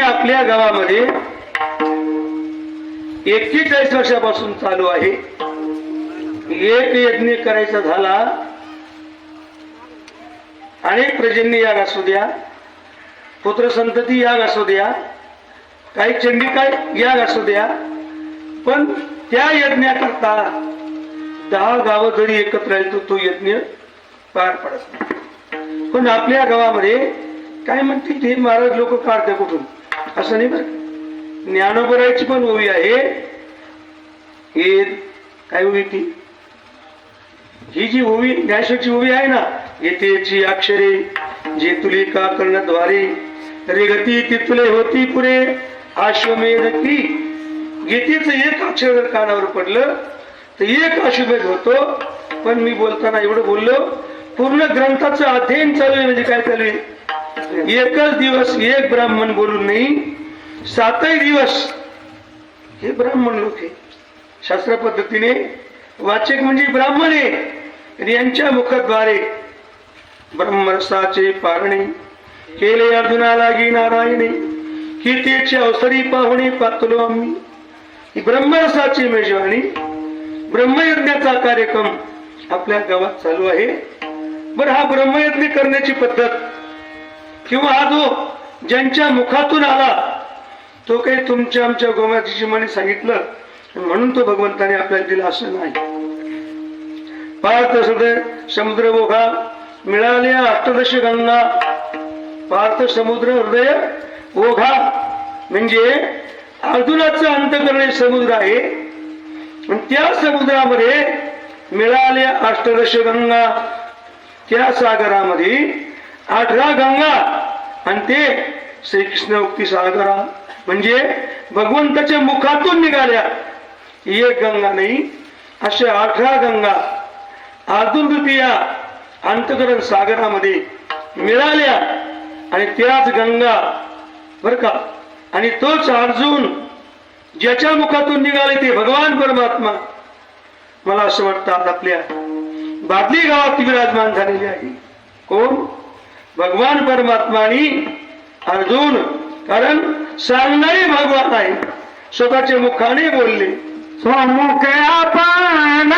आपल्या गावामध्ये 41 वर्षापासून चालू आहे. एक यज्ञ करायचा झाला, अनेक प्रजन्य याग असू द्या, पुत्र संतती याग असू द्या, काही चंडिका याग असू द्या, पण त्या यज्ञाकरता 10 गावं जरी एकत्र राहील तर तो यज्ञ पार पडत नाही. पण आपल्या गावामध्ये काय म्हणतील ते महाराज लोक काढते कुठून, असं नाही बरं. ज्ञानोबरायची पण ओवी आहे. हे काय ओवी ती, ही जी ओवी ज्ञानेश्वरची ओवी आहे ना, येतेची अक्षरे जे तुले का कर्णद्वारे रे गती तिथले होती पुरे अश्वमेध की. गीतेचं एक अक्षर जर कानावर पडलं तर एक अश्वमेध होतो. पण मी बोलताना एवढं बोललो, पूर्ण ग्रंथाचं अध्ययन चालू आहे. म्हणजे काय चालू आहे, एकच दिवस एक ब्राह्मण बोलून नाही, 7 दिवस हे ब्राह्मण लोक आहे. शास्त्र पद्धतीने वाचक म्हणजे ब्राह्मण आहे. यांच्या मुखद्वारे ब्रह्मरसाचे पारणे केले अर्जुना लागी नारायणे, कीर्तीचे अवसरी पाहुणे पातलो आम्ही. ही ब्रह्मरसाची मेजवानी, ब्रह्मयज्ञाचा कार्यक्रम आपल्या गावात चालू आहे. बरं, हा ब्रह्मयज्ञ करण्याची पद्धत किंवा हा जो ज्यांच्या मुखातून आला तो काही तुमच्या आमच्या गोमातीची म्हणे सांगितलं म्हणून तो भगवंताने आपल्याला दिला असं नाही. पार्थ समुद्र ओघा मिळाल्या 18 गंगा. पार्थ समुद्र हृदय ओघा म्हणजे अर्जुनाचं अंतःकरण समुद्र आहे. त्या समुद्रामध्ये मिळाल्या 18 गंगा. त्या सागरामध्ये 18 गंगा आणि ते श्रीकृष्ण उक्ती सागरा म्हणजे भगवंताच्या मुखातून निघाल्या. एक गंगा नाही, अशा 18 गंगा अर्जुन रूपी या अंतःकरण सागरामध्ये मिळाल्या. आणि त्याच गंगा बर का, आणि तोच अर्जुन ज्याच्या मुखातून निघाले ते भगवान परमात्मा. मला असं वाटतं आज आपल्या बादली गावात विराजमान झालेले आहे कोण, भगवान परमात्मा आणि अर्जुन. कारण सांगणारे भगवान आहे, स्वतःच्या मुखाने बोलले. स्वमुख आपण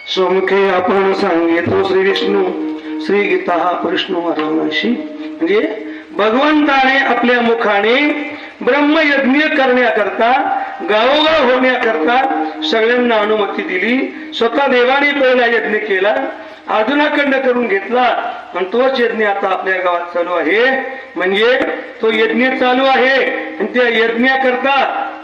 स्वमुखे आपण सांगितो श्री विष्णू श्री गीता हा प्रश्न अर्जुनाशी. म्हणजे भगवंताने आपल्या मुखाने ब्रह्मयज्ञ करण्याकरता, गावोगाव होण्याकरता सगळ्यांना अनुमती दिली. स्वतः देवाने पहिला यज्ञ केला, अर्जुनाखंड करून घेतला आणि तोच यज्ञ आता आपल्या गावात चालू आहे. म्हणजे तो यज्ञ चालू आहे आणि त्या यज्ञाकरता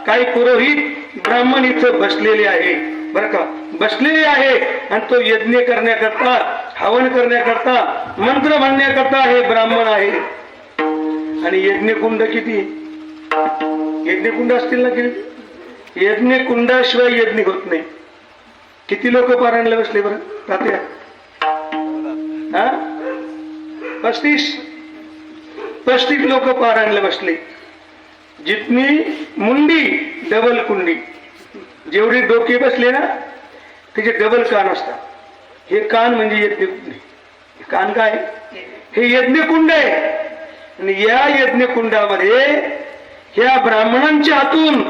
काही पुरोहित ब्राह्मण इथं बसलेले आहे बर का, बसलेले आहे. आणि तो यज्ञ करण्याकरता, हवन करण्याकरता, मंत्र म्हणण्याकरता हे ब्राह्मण आहे. आणि यज्ञकुंड किती, यज्ञकुंड असतील ना किती, यज्ञकुंडाशिवाय यज्ञ होत नाही. किती लोक पारायणला बसले बरं तात्या, 35 लोक पारायणला बसले. जितनी मुंडी डबल कुंडी, जेवढे डोके बसले ना त्याचे डबल कान असतात. हे कान म्हणजे यज्ञकुंड. कान काय, हे यज्ञकुंड आहे. आणि या यज्ञकुंडामध्ये ह्या ब्राह्मणांच्या हातून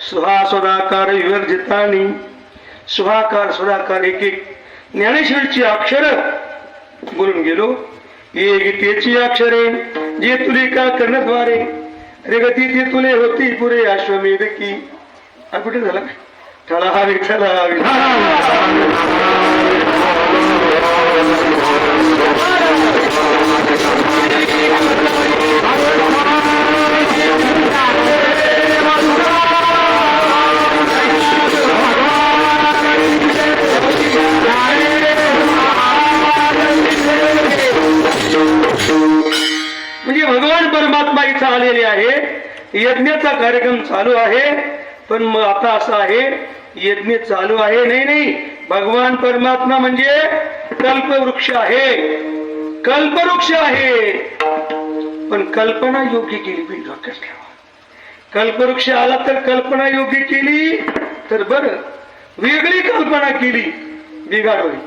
सुहा सदाकार विवर्जितानी, सुहाकार सुधाकार एक एक ज्ञानेश्वरची अक्षर बोलून गेलो. ये गीतेची अक्षरे जे तुले का कर्णद्वारे रे गती ते तुले होती पुरे अश्वमेध की. कुठे झाला ठळा हा विठ्ठला म्हणजे भगवान परमात्मा इथं आलेले आहे. यज्ञाचा कार्यक्रम चालू आहे. पण मग आता असं आहे यज्ञ चालू आहे नाही नाही भगवान परमात्मा म्हणजे कल्पवृक्ष आहे. कल्पवृक्ष आहे पण कल्पना योग्य केली पाहिजे. डोक्यात ठेवा. कल्पवृक्ष आला तर कल्पना योग्य केली तर बरं. वेगळी कल्पना केली बिघाड होईल.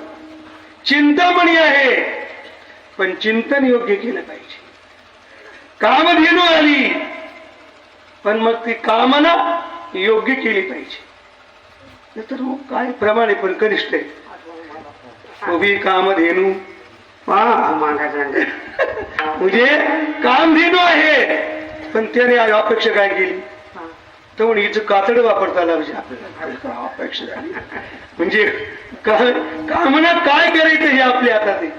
चिंतामणी आहे पण चिंतन योग्य केलं पाहिजे. कामधेनू आली पण मग ती कामना योग्य केली पाहिजे. तर मग काय प्रमाणे पण कनिष्ठ आहे. उभी कामधेनू म्हणजे कामधेनू आहे पण त्याने अपेक्षा काय केली तर म्हणजे हिचं कातड वापरता आला म्हणजे आपल्याला अपेक्षा झाली. म्हणजे कामना काय करायचं हे आपल्या हातात आहे.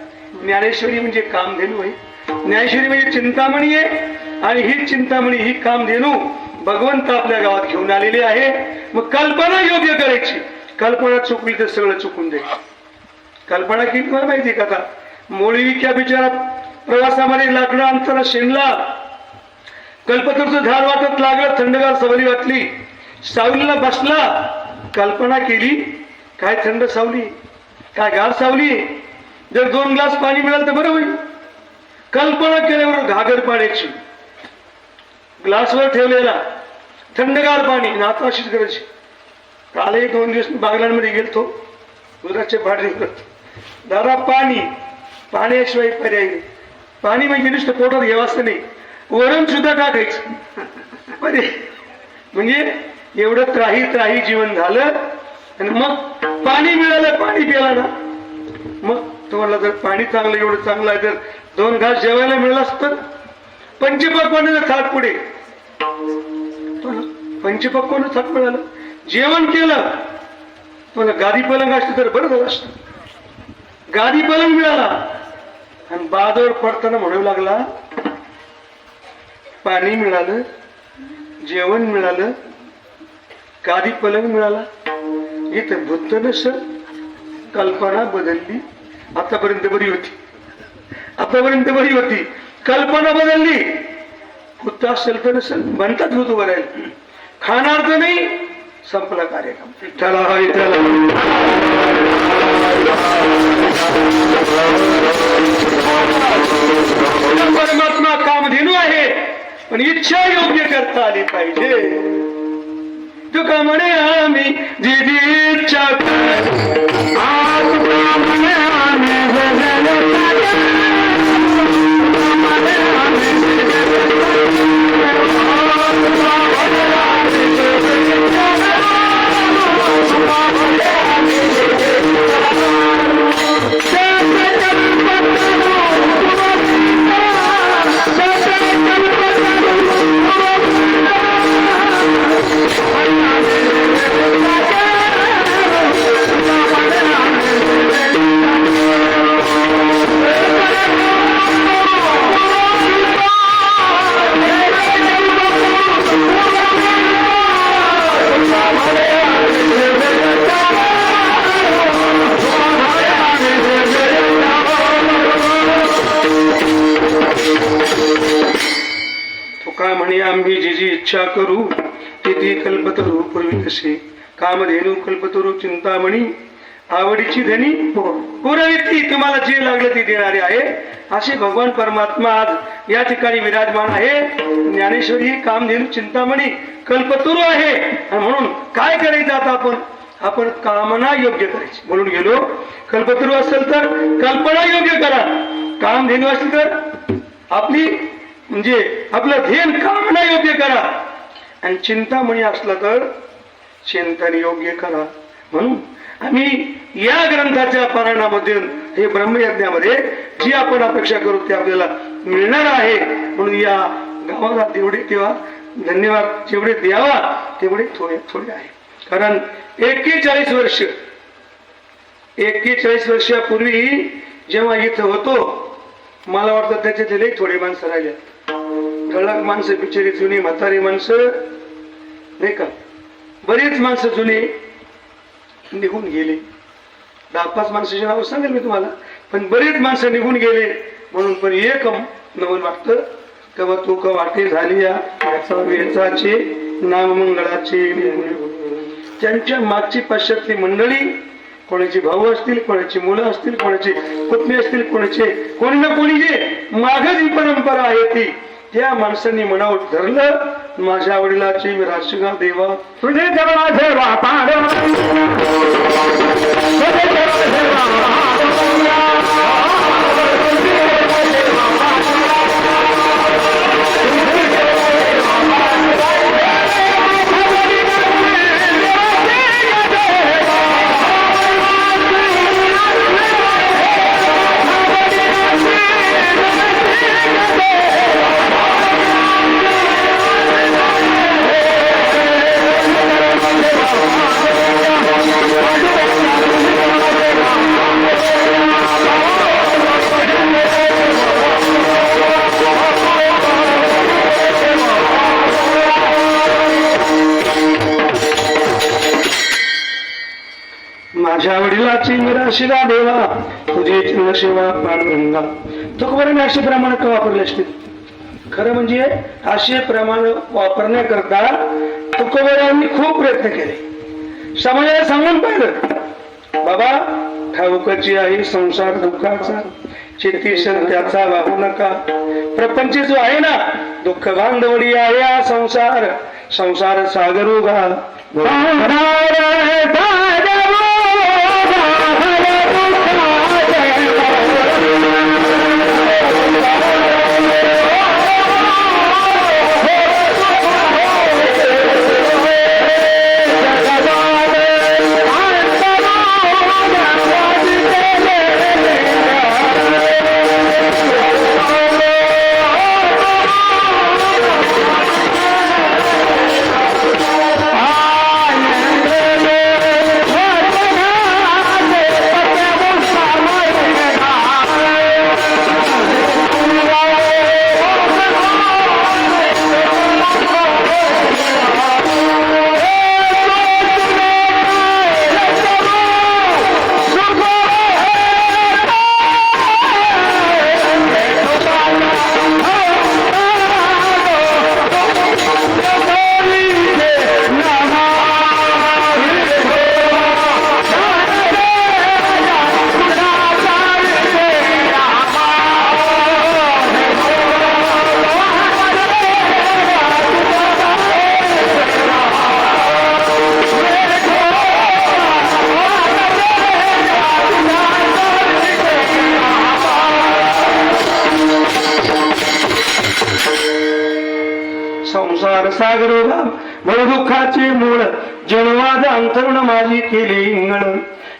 ज्ञानेश्वरी म्हणजे कामधेनू आहे. ज्ञानेश्वरी म्हणजे चिंतामणी आहे आणि ही चिंतामणी ही कामधेनू भगवंत आपल्या गावात घेऊन आलेली आहे. मग कल्पना योग्य करायची. कल्पना चुकली तर सगळं चुकून जाईल. कल्पना केली मला माहिती का आता मोळीविक्या बिचारा प्रवासामध्ये लाकडं अंतरा शेणला. कल्पतरूचं झाड वाटत लागलं. थंडगार सवली वाटली. सावलीला बसला. कल्पना केली काय थंड सावली काय गार सावली. जर 2 ग्लास पाणी मिळालं तर बरं होईल. कल्पना केल्यावर घागर पाण्याची ग्लासवर ठेवलेला थंडगार पाणी आता अशीच करायची. काल 2 दिवस बागलांमध्ये गेलतो दुधाचे भाडे दादा पाणी पाण्याशिवाय पर्याय नाही. पाणी म्हणजे नुसतं पोटात घ्यावं असं नाही वरण सुद्धा टाकायचं पर्याय. म्हणजे एवढं त्राही जीवन झालं आणि मग पाणी मिळालं पाणी प्याला ना मग तुम्हाला जर पाणी चांगलं एवढं चांगलं आहे तर 2 घास जेवायला मिळालं असतं. पंचपक्वानं थाट पुढे पंचपक्वानं थाट मिळालं जेवण केलं तुला गादी पलंग असतं तर बरं झालं असतं. गादी पलंग मिळाला आणि बाजूवर पडताना म्हणू लागला पाणी मिळालं जेवण मिळालं गादी पलंग मिळाला. इथं बुद्ध नसं कल्पना बदलली. आतापर्यंत बरी होती कल्पना बदलली. बुद्ध असेल तर नसेल म्हणतात बुद्ध बरायला खाणार तर नाही संपला कार्यक्रम. त्याला परमात्मा कामधेनू आहे पण इच्छा योग्य करता आली पाहिजे. तुका म्हणे आम्ही जी इच्छा आम्ही जी जी इच्छा करू ती कल्पतरू पूर्वी तसे कामधेनू कल्पतरू चिंतामणी आवडीची धनी पुरविती तुम्हाला जे लागलं ते देणारे आहे. असे भगवान परमात्मा आज या ठिकाणी विराजमान आहे. ज्ञानेश्वरी कामधेनू चिंतामणी कल्पतरू आहे आणि म्हणून काय करायचं आता आपण कामना योग्य करायची. म्हणून गेलो कल्पतरू असेल तर कल्पना योग्य करा. कामधेनू असेल तर आपली म्हणजे आपलं ध्येय कामना योग्य करा आणि चिंतामणी असला तर चिंतन योग्य करा. म्हणून आम्ही या ग्रंथाच्या पारायणामध्ये हे ब्रह्मयज्ञामध्ये जी आपण अपेक्षा करू ते आपल्याला मिळणार आहे. म्हणून या गावाला तेवढे तेव्हा धन्यवाद जेवढे द्यावा तेवढे थोडे थोडे आहे. कारण 41 वर्षापूर्वी जेव्हा इथं होतो मला वाटतं त्याच्यातले थोडे माणसं राहिले. ढळक माणसं बिचारी जुनी म्हातारी माणसं नाही का, बरीच माणसं जुनी निघून गेले. 10-5 माणसाची नाव सांगेल मी तुम्हाला, पण बरीच माणसं निघून गेले. म्हणून पण एक नवल वाटतं तेव्हा तू का वाटे झाली याचा वेचाचे नाममंगळाचे. त्यांच्या मागची पाश्चात्य मंडळी, कोणाची भाऊ असतील, कोणाची मुलं असतील, कोणाची पत्नी असतील, कोणी ना कोणी जे माग जी परंपरा आहे ती त्या माणसांनी मनावर धरलं. माझ्या वडिलाची मी राजशिंगा देवा तुझे जरा सेवा पांडव माझ्या वडिलाची निराशिला देवा तुझे सेवा पांडुरंगा. तुकोबाराने असे प्रमाण का वापरले असतील? खरं म्हणजे असे प्रमाण वापरण्याकरता तुकोबारांनी खूप प्रयत्न केले. समाजाला सांगून पाहिलं बाबा ठाऊकाची आहे संसार दुःखाचा, चित्ती सत्याचा वाहू नका. प्रपंच जो आहे ना दुःख बांधवडी आहे हा संसार, संसार सागर उगा संसार सागर म्हणून दुःखाचे मूळ जन्माद अंतरुण माझी केले इंगळ.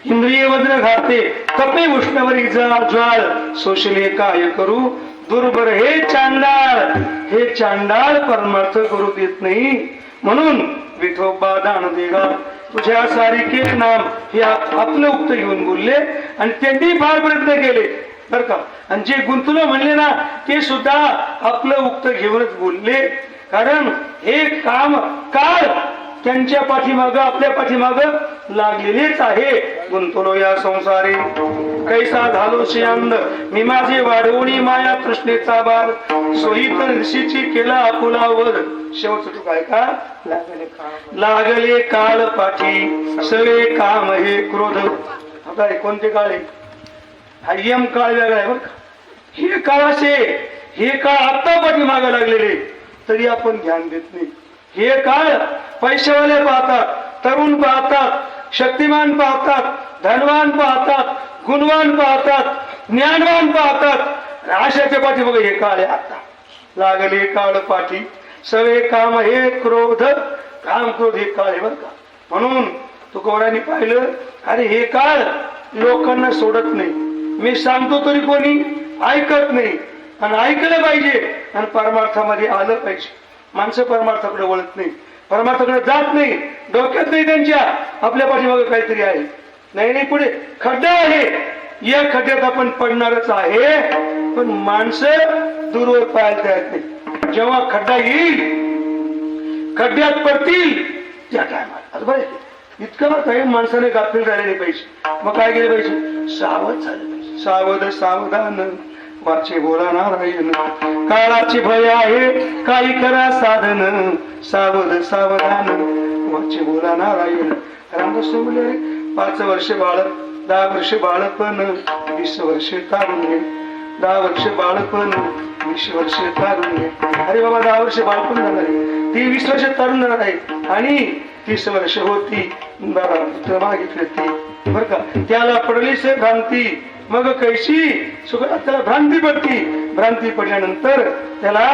इंद्रिय वज्र घाते कपे उष्णवरी ज्वाळ सोशले काय करू दुर्बर. हे चांडाळ परमार्थ करू देत नाही. म्हणून विठोबा दान देगा तुझ्या सारिके नाम हे आपलं उक्त घेऊन बोलले आणि त्यांनी फार प्रयत्न केले बर का. आणि जे गुंतलो म्हणले ना ते सुद्धा आपलं उक्त घेऊनच बोलले. कारण हे काम काळ त्यांच्या पाठीमाग आपल्या पाठीमाग लागलेलेच आहे. गुंतलो या संसारे कैसा झालो शियांद मी माझे वाढवणी माया तृष्णेचा बार सोयीत ऋषीची केला आपुला वध. शेवटचं तू काय का लागले काळ पाठी सगळे काम हे क्रोध. आता कोणते काळ आहे? हा यम काळ वेगळा आहे बरं का. हे काळ असे हे काळ आता पाठीमाग लागलेले तरी आपण ध्यान देत नाही. हे काळ पैशावाले पाहतात, तरुण पाहतात, शक्तिमान पाहतात, धनवान पाहतात, गुणवान पाहतात, ज्ञानवान पाहतात. अशाच्या पाठी बघा हे काळ आहे आता. लागले काळ पाठी सगळे काम हे क्रोध काम क्रोध हे काळ आहे बरं का. म्हणून तुकोबारायांनी पाहिलं, अरे हे काळ लोकांना सोडत नाही, मी सांगतो तरी कोणी ऐकत नाही, आणि ऐकलं पाहिजे आणि परमार्थामध्ये आलं पाहिजे. माणसं परमार्थाकडे वळत नाही, परमार्थाकडे जात नाही, डोक्यात नाही त्यांच्या आपल्या पाठीमागे काहीतरी आहे. नाही नाही, पुढे खड्डा आहे, या खड्ड्यात आपण पडणारच आहे, पण माणसं दूरवर पाहायला तयार नाही. जेव्हा खड्डा येईल, खड्ड्यात पडतील, त्या टायमाला बरं इतकं काही माणसाने गाफील राहिले नाही पाहिजे. मग काय केलं पाहिजे? सावध झालं पाहिजे. सावध सावधान वाचे बोला नारायण, काळाचे भय आहे काही करा साधन, सावध सावधान वाचे बोला नारायण. रामदास म्हणले 5 वर्ष बाळक, 10 वर्ष बाळपण, 20 वर्ष तारुण्य, 10 वर्ष बाळपण, 20 वर्ष तारुण्य. अरे बाबा 10 वर्ष बाळपण झालं आहे, ती 20 वर्ष तरुण झाणार आहे, आणि 30 वर्ष होती बाबा पुत्र मागितले ती, बर का. त्याला पडलीच भ्रांती, मग कैशी सुखात त्याला भ्रांती पडती, भ्रांती पडल्यानंतर त्याला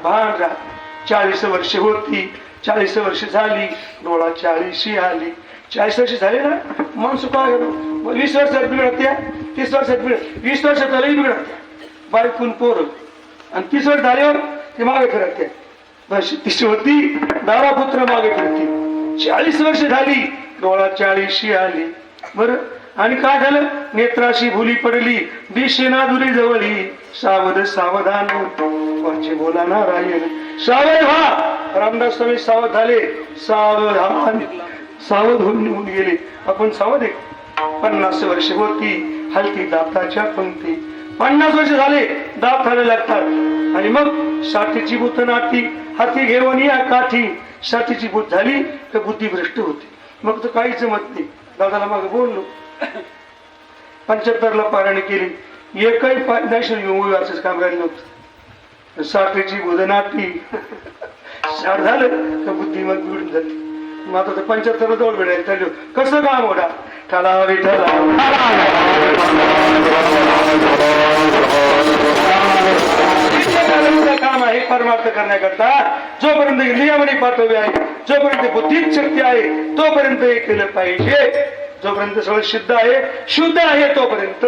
भान राहत. 40 वर्ष होती, 40 वर्ष झाली, डोळा 40 आली. 40 वर्ष झाले ना, मन सुखा गेलो. 20 वर्षात बिघडत्या, 30 वर्षात बिघडत, 20 वर्षात झाली बिघडत्या बायकून पोर, आणि 30 वर्ष झाल्यावर ते मागे फिरत्या. बस 30 होती, 12 पुत्र मागे फिरती. 40 वर्ष झाली, डोळा 40 आली. बर, आणि काय झालं? नेत्राशी भुली पडली, दिशेना दुरी जवळी, सावध सावधान वाचे बोला नारायण. सावध व्हा. रामदास स्वामी सावध झाले, सावधान सावध होऊन निघून गेले. आपण सावध आहे. 50 वर्ष होती, हलती दाताच्या पंक्ती. 50 वर्ष झाले, दात खायला लागतात, आणि मग 60ची भूत नाती, हाती घेऊन या काठी. 60ची भूत झाली तर बुद्धी भ्रष्ट होती, मग तर काहीच जमत नाही. दादाला मागे बोललो, 75ला पारायण केली, एकही असंच काम राहिलं नव्हतं. 60ची भूत नाती, 60 झालं तर बुद्धी मग बिघडून जाते. मग आता 75 जवळ वेळ चाललो, कसं काम होता ठला विठला काम आहे. परमार्थ करण्याकरता जोपर्यंत इंद्रियामध्ये पाठवले आहे, जोपर्यंत बुद्धीत शक्ती आहे, तोपर्यंत हे केलं पाहिजे. जोपर्यंत सगळं शुद्ध आहे, शुद्ध आहे, तोपर्यंत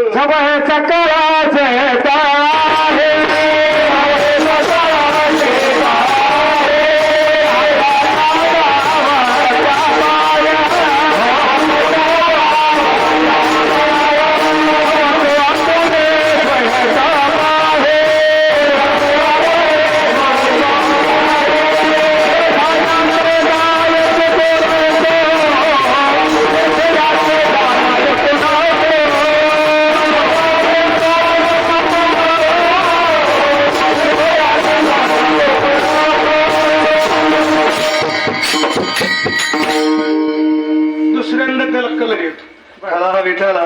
दुसऱ्यांदा त्याला कलर येतो. ठला विठला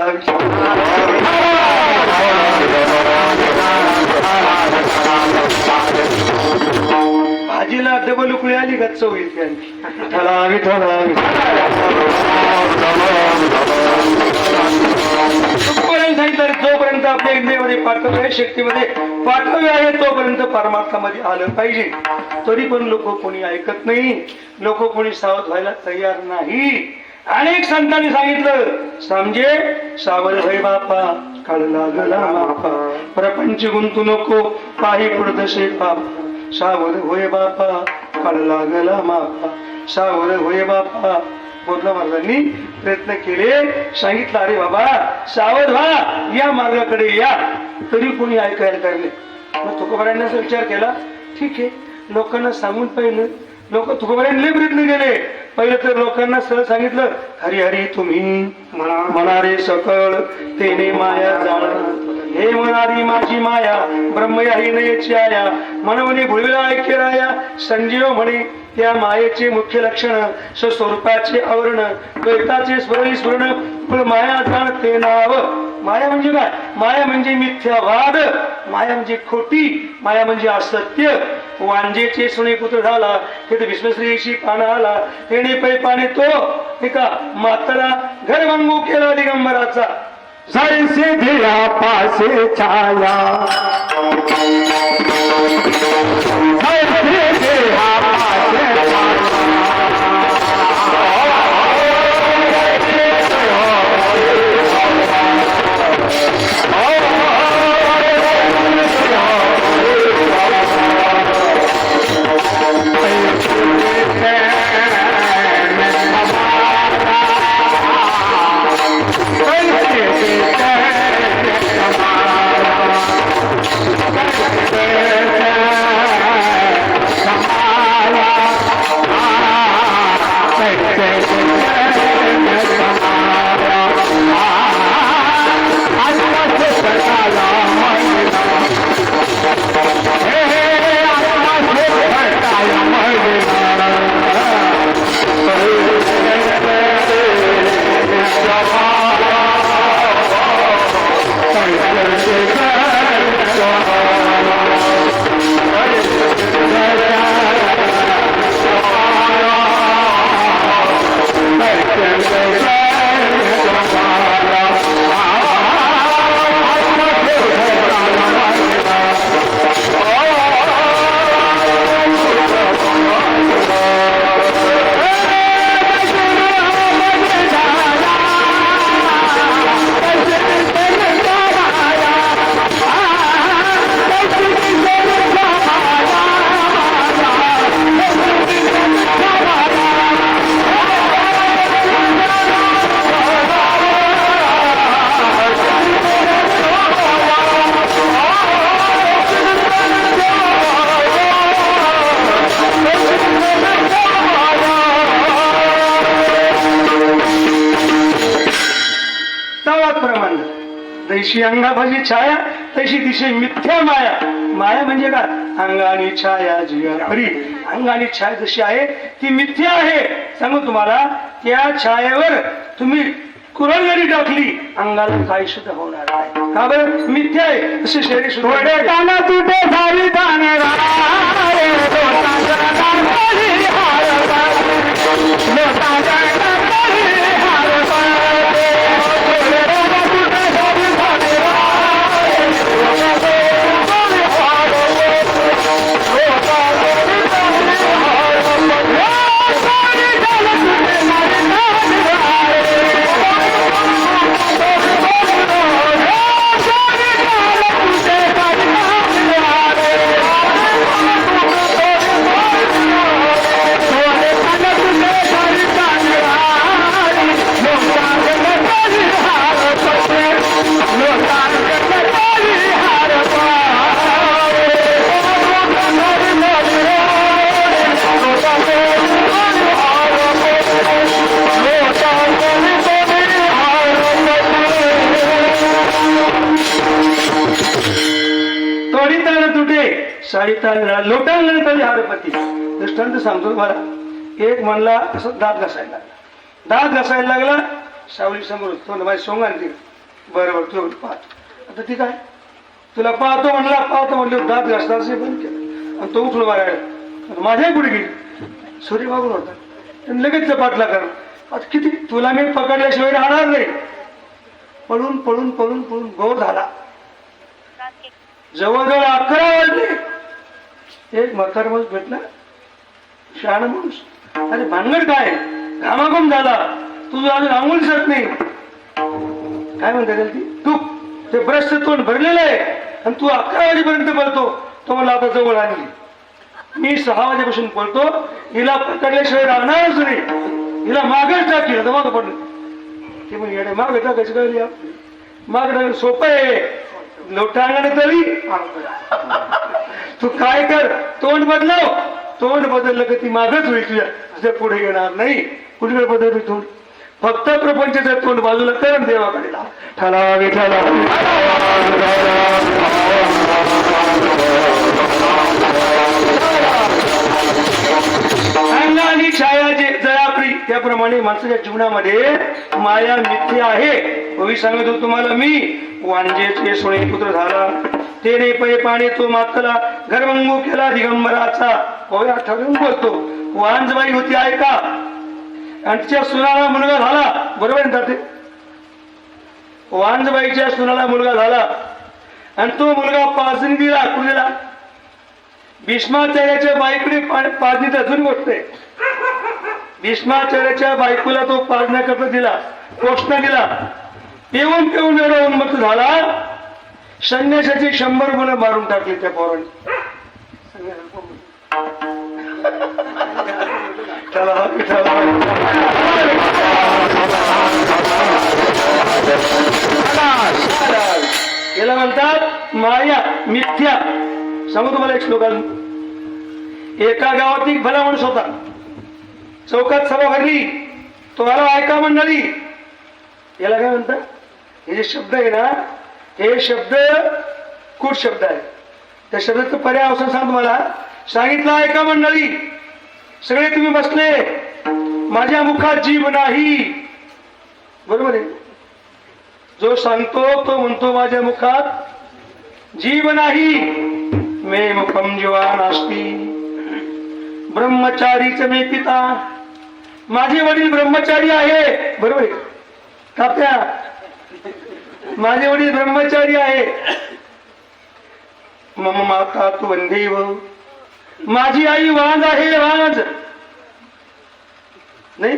भाजीला डबल उकळी आली का चव येते. ठला विठला सांगितलं, जोपर्यंत आपल्या इंद्रियामध्ये पाठवले आहे, शक्तीमध्ये पाठवले आहे, तोपर्यंत परमार्थामध्ये आलं पाहिजे. तरी पण लोक कोणी ऐकत नाही, लोक कोणी सावध व्हायला तयार नाही. अनेक संतांनी सांगितलं, समजे सावध भय बापा, काळ लागला मापा, प्रपंच गुंतू नको, पाही पुढदशे पाप. सावध होय बापा, काळ लागला मापा, सावध होय बापा. बोधला महाराजांनी प्रयत्न केले, सांगितलं, अरे बाबा सावध व्हा, या मार्गाकडे या. तरी कोणी ऐकायला करले. मग तुकोबारायांनी असा विचार केला, ठीक आहे, लोकांना सांगून पाहिलं. लोक तुकोबारायांनी प्रयत्न केले. पहिलं तर लोकांना सरळ सांगितलं, हरी हरी तुम्ही म्हणारे सकळ, तेने माया जाण, हे म्हणारी माझी माया, ब्रह्मयाही नयची आया, म्हणवणे भुळविला ऐके राया, संजीव म्हणे त्या मायेचे मुख्य लक्षण, स्वस्वरूपाचे आवरण, द्वैताचे स्मरण, पण माया जाण ते नाव. माया म्हणजे काय? माया म्हणजे मिथ्यावाद, माया म्हणजे खोटी, माया म्हणजे असत्य. वांजेचे सुने पुत्र झाला, तिथे विष्णुश्रीशी पाना आला, तेने पै पाने तो एका म्हातारा घर भंगू केला दिगंबराचा. जैसे दिया पासे छाया, जैसे दिया पासे छाया, जैशी अंगाभाजी छाया तशी दिशे मिथ्या माया. माया म्हणजे काय? अंगाने छाया जी खरी अंगाने छाया जशी आहे ती मिथ्या आहे. सांगू तुम्हाला, त्या छायेवर तुम्ही कुरल जरी टाकली अंगाला काही सुद्धा होणार आहे. का बरं? मिथ्या आहे. तसे शरीर सुद्धा थोडे कान तुटे सारी दाने साडी लोटांगण तरी हारपती. दृष्टांत सांगतो मला. एक म्हणला असं दात घासायला लागला. दात घासायला लागला. सावली समोर तो माझी सोंग आणली. बरोबर तू पाहतो. आता ती काय तुला पाहतो म्हणला. पाहतो म्हणलं दात घासता असे बंद केलं आणि तो उठलो बाहेर. माझ्या पुढे गेली. सूर्य मागून होता. आणि लगेच पाठला कर. आता किती तुला मी पकडल्याशिवाय राहणार नाही. पळून पळून पळून पळून गोर झाला. जवळजवळ 11 वाजले. एक म्हातार माणूस भेटला. शहाणा माणूस. अरे भानगड काय? घामाघूम झाला. तुझं अजून आंघोळ दिसत नाही. काय म्हणता ती? तू ते ब्रश तोंड भरलेलं आहे आणि तू 11 वाजेपर्यंत पळतो. तो मला आता जवळ आणली. मी 6 वाजेपासून पळतो. हिला पकडल्याशिवाय राहणारच नाही. हिला मागच टाकील. तर मागं पडलं. ते म्हणजे येडे माग टाकायची कळली. माग टाकायला सोपं आहे. लोटांगण तरी तू काय कर, तोंड बदलव. तोंड बदललं की ती मागच होईल. तुझ्या पुढे येणार नाही. कुठे बदल तोंड? फक्त प्रपंचाचं तोंड बाजूला कर. देवाकडे ठला विठला. अंगाने छाया जे जयाप्री. त्याप्रमाणे माणसाच्या जीवनामध्ये माया मिथ्या आहे. कवी सांगतो तुम्हाला मी. वांजेचे सोने पुत्र झाला. तेने पै पाणी तो मातला. गर्भंगू केला दिगंबराचा. होय ठरवून बोलतो. वांजबाई होती ऐका. आणि तिच्या सुनाला मुलगा झाला. बरोबर ना ते? वांजबाईच्या सुनाला मुलगा झाला आणि तो मुलगा पाजणी दिला. कुणीला? भीष्माचार्याच्या बाईकडे पाजणीत अजून गोष्ट आहे. भीष्माचार्याच्या बायकोला तो पाजण्याकरता दिला. पोषण दिला. पिऊन पिऊन एवढा उन्मत्त झाला. संन्यासाची 100 गुण मारून टाकली त्या पोराने. याला म्हणतात माया मिथ्या. सांगू तुम्हाला एक श्लोकान. एका गावात एक भला माणूस होता. चौकात सभा भरली. तो आला ऐका मंडळी. याला काय म्हणतात? हे जे शब्द आहे ना, हे शब्द कूट शब्द आहे. त्या शब्दाचं पर्याय अवसर सांग तुम्हाला. सांगितलं ऐका मंडळी. सगळे तुम्ही बसले. माझ्या मुखात जीव नाही. बरोबर आहे. जो सांगतो तो म्हणतो माझ्या मुखात जीव नाही. मे मुखम जीवा नास्ती. ब्रह्मचारीच मे पिता. माझे वडील ब्रह्मचारी आहे. बरोबर आहे. तात्या माझे वडील ब्रह्मचारी आहे. मम माता तू वंदेव. माझी आई वांज आहे. वांज नाही.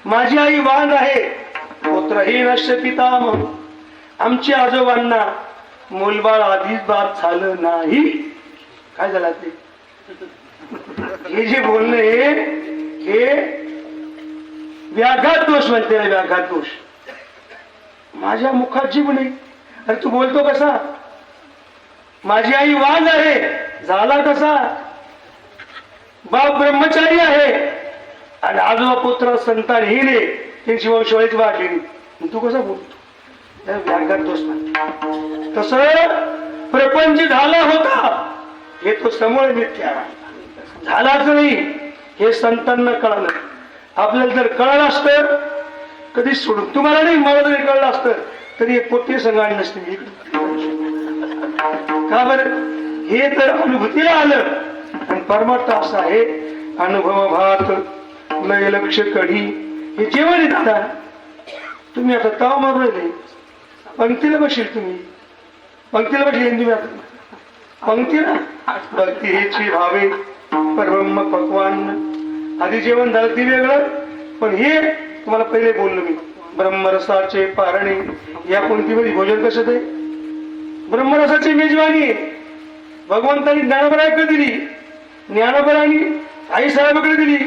माझी आई वांज आहे. पुत्रही नश्य पिताम. आमच्या आजोबांना मूलबाळ आधीच बाद झालं नाही. काय झालं ते? हे जे बोलणे हे व्याघात दोष म्हणते. व्याघात दोष. माझ्या मुखात जीव नाही. अरे तू बोलतो कसा? माझी आई वाज आहे. झाला कसा? बाप ब्रह्मचारी आहे आणि आजोबा पुत्र संतानहीन आहे. त्यांची वंशवळीच वाढलेली. तू कसा बोलतो? त्याला व्याघात दोष म्हणतात. तसं प्रपंच झाला होता हे तो समूळ मिथ्या झालाच नाही हे संतांना कळालं. आपल्याला जर कळलं असतं कधी सोडून तुम्हाला नाही मला जरी कळलं असतं तरी एक पोटी संघाणी नसते मी का बरं हे तर अनुभूतीला आलं. आणि परमार्थ असा आहे अनुभव भात लय लक्ष कढी हे जेवण आहे दादा. तुम्ही आता ताव मारू राहिले पंक्तीला बसेल तुम्ही पंक्तीला बसले तुम्ही आता पंक्तीला भक्ती हेची भावे परब्रह्म पक्वान आधी जेवण झालं ते वेगळं पण हे तुम्हाला पहिले बोललो मी ब्रह्मरसाचे पारणे या पंक्तीमध्ये भोजन कसं आहे. ब्रह्मरसाची मेजवानी भगवंतांनी ज्ञानोबराकडे दिली ज्ञानोबरांनी आई साहेबाकडे दिली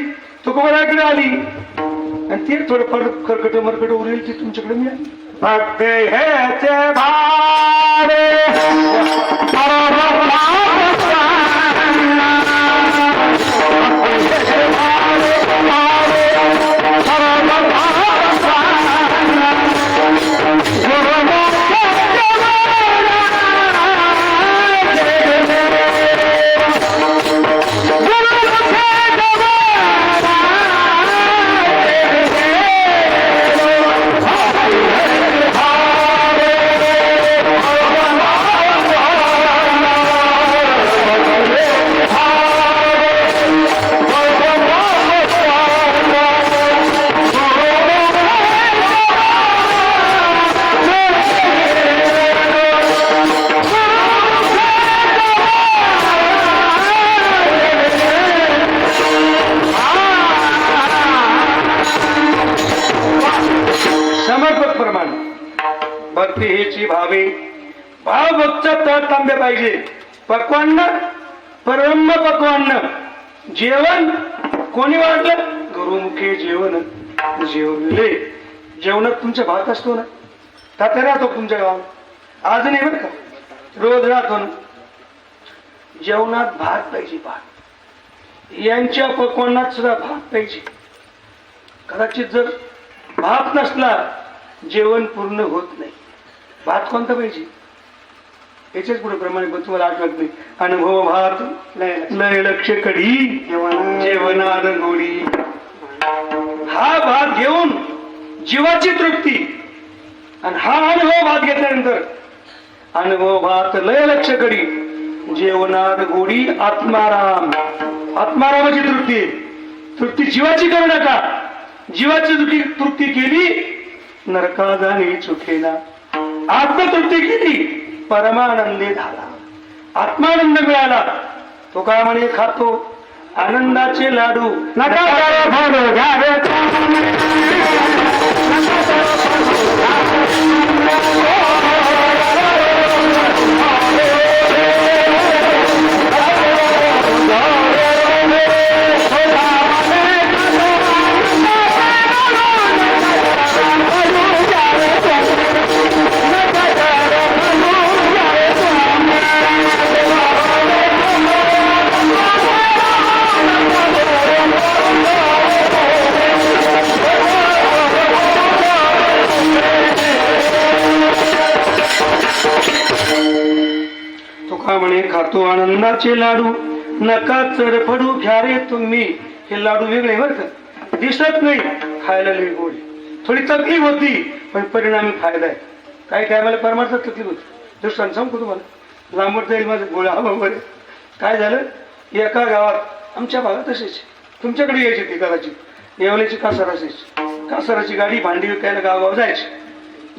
तुकोबराकडे आली आणि ते थोडं खरकट मरकट उरेल ती तुमच्याकडे मिळाली. भक्ती हेचे भावे भक्ती हेची भावे भाव भक्त तांबे पाहिजे. पक्वान्न परब्रह्म पक्वान्न जेवण कोणी वाढलं गुरुमुखे जेवण जेवले जेवणात तुमचा भात असतो ना तात्या राहतो तुमच्या गावात आज नाही बरं का रोज राहतो ना. जेवणात भात पाहिजे भात यांच्या पक्वान्नात सुद्धा भात पाहिजे. कदाचित जर भात नसला जेवण पूर्ण होत नाही. भात कोणता पाहिजे याच्याच पुढे प्रमाणे तुम्हाला आठवत नाही. अनुभव भात लय लक्ष कढी जेवणात गोडी हा भात घेऊन जीवाची तृप्ती आणि हा अनुभव भात घेतल्यानंतर अनुभव भात लय लक्ष कढी जेवणात गोडी आत्माराम आत्मारामाची तृप्ती तृप्ती जीवाची करू नका. जीवाची तृप्ती केली नरका जाणे चुकेना. आत्मतृप्ती केली परमानंदी झाला आत्मानंद मिळाला. तो काय म्हणे खातो आनंदाचे लाडू नका म्हणे खातो आनंदाचे लाडू नका चरफडू घ्या रे तुम्ही. हे लाडू वेगळे बरं का दिसत नाही खायला लई गोड थोडी तकलीफ होती पण परिणामी फायदा आहे. काही टायमाला परमार्थात तकलीफ होती. दुसऱ्यानं सांगतो तुम्हाला लांबट जाईल माझं गोळा वगैरे काय झालं एका गावात आमच्या भागात असायची तुमच्याकडे यायची ती कदाचित येवल्याची कासार असायची. कासाराची गाडी भांडी विकायला गावगाव जायची.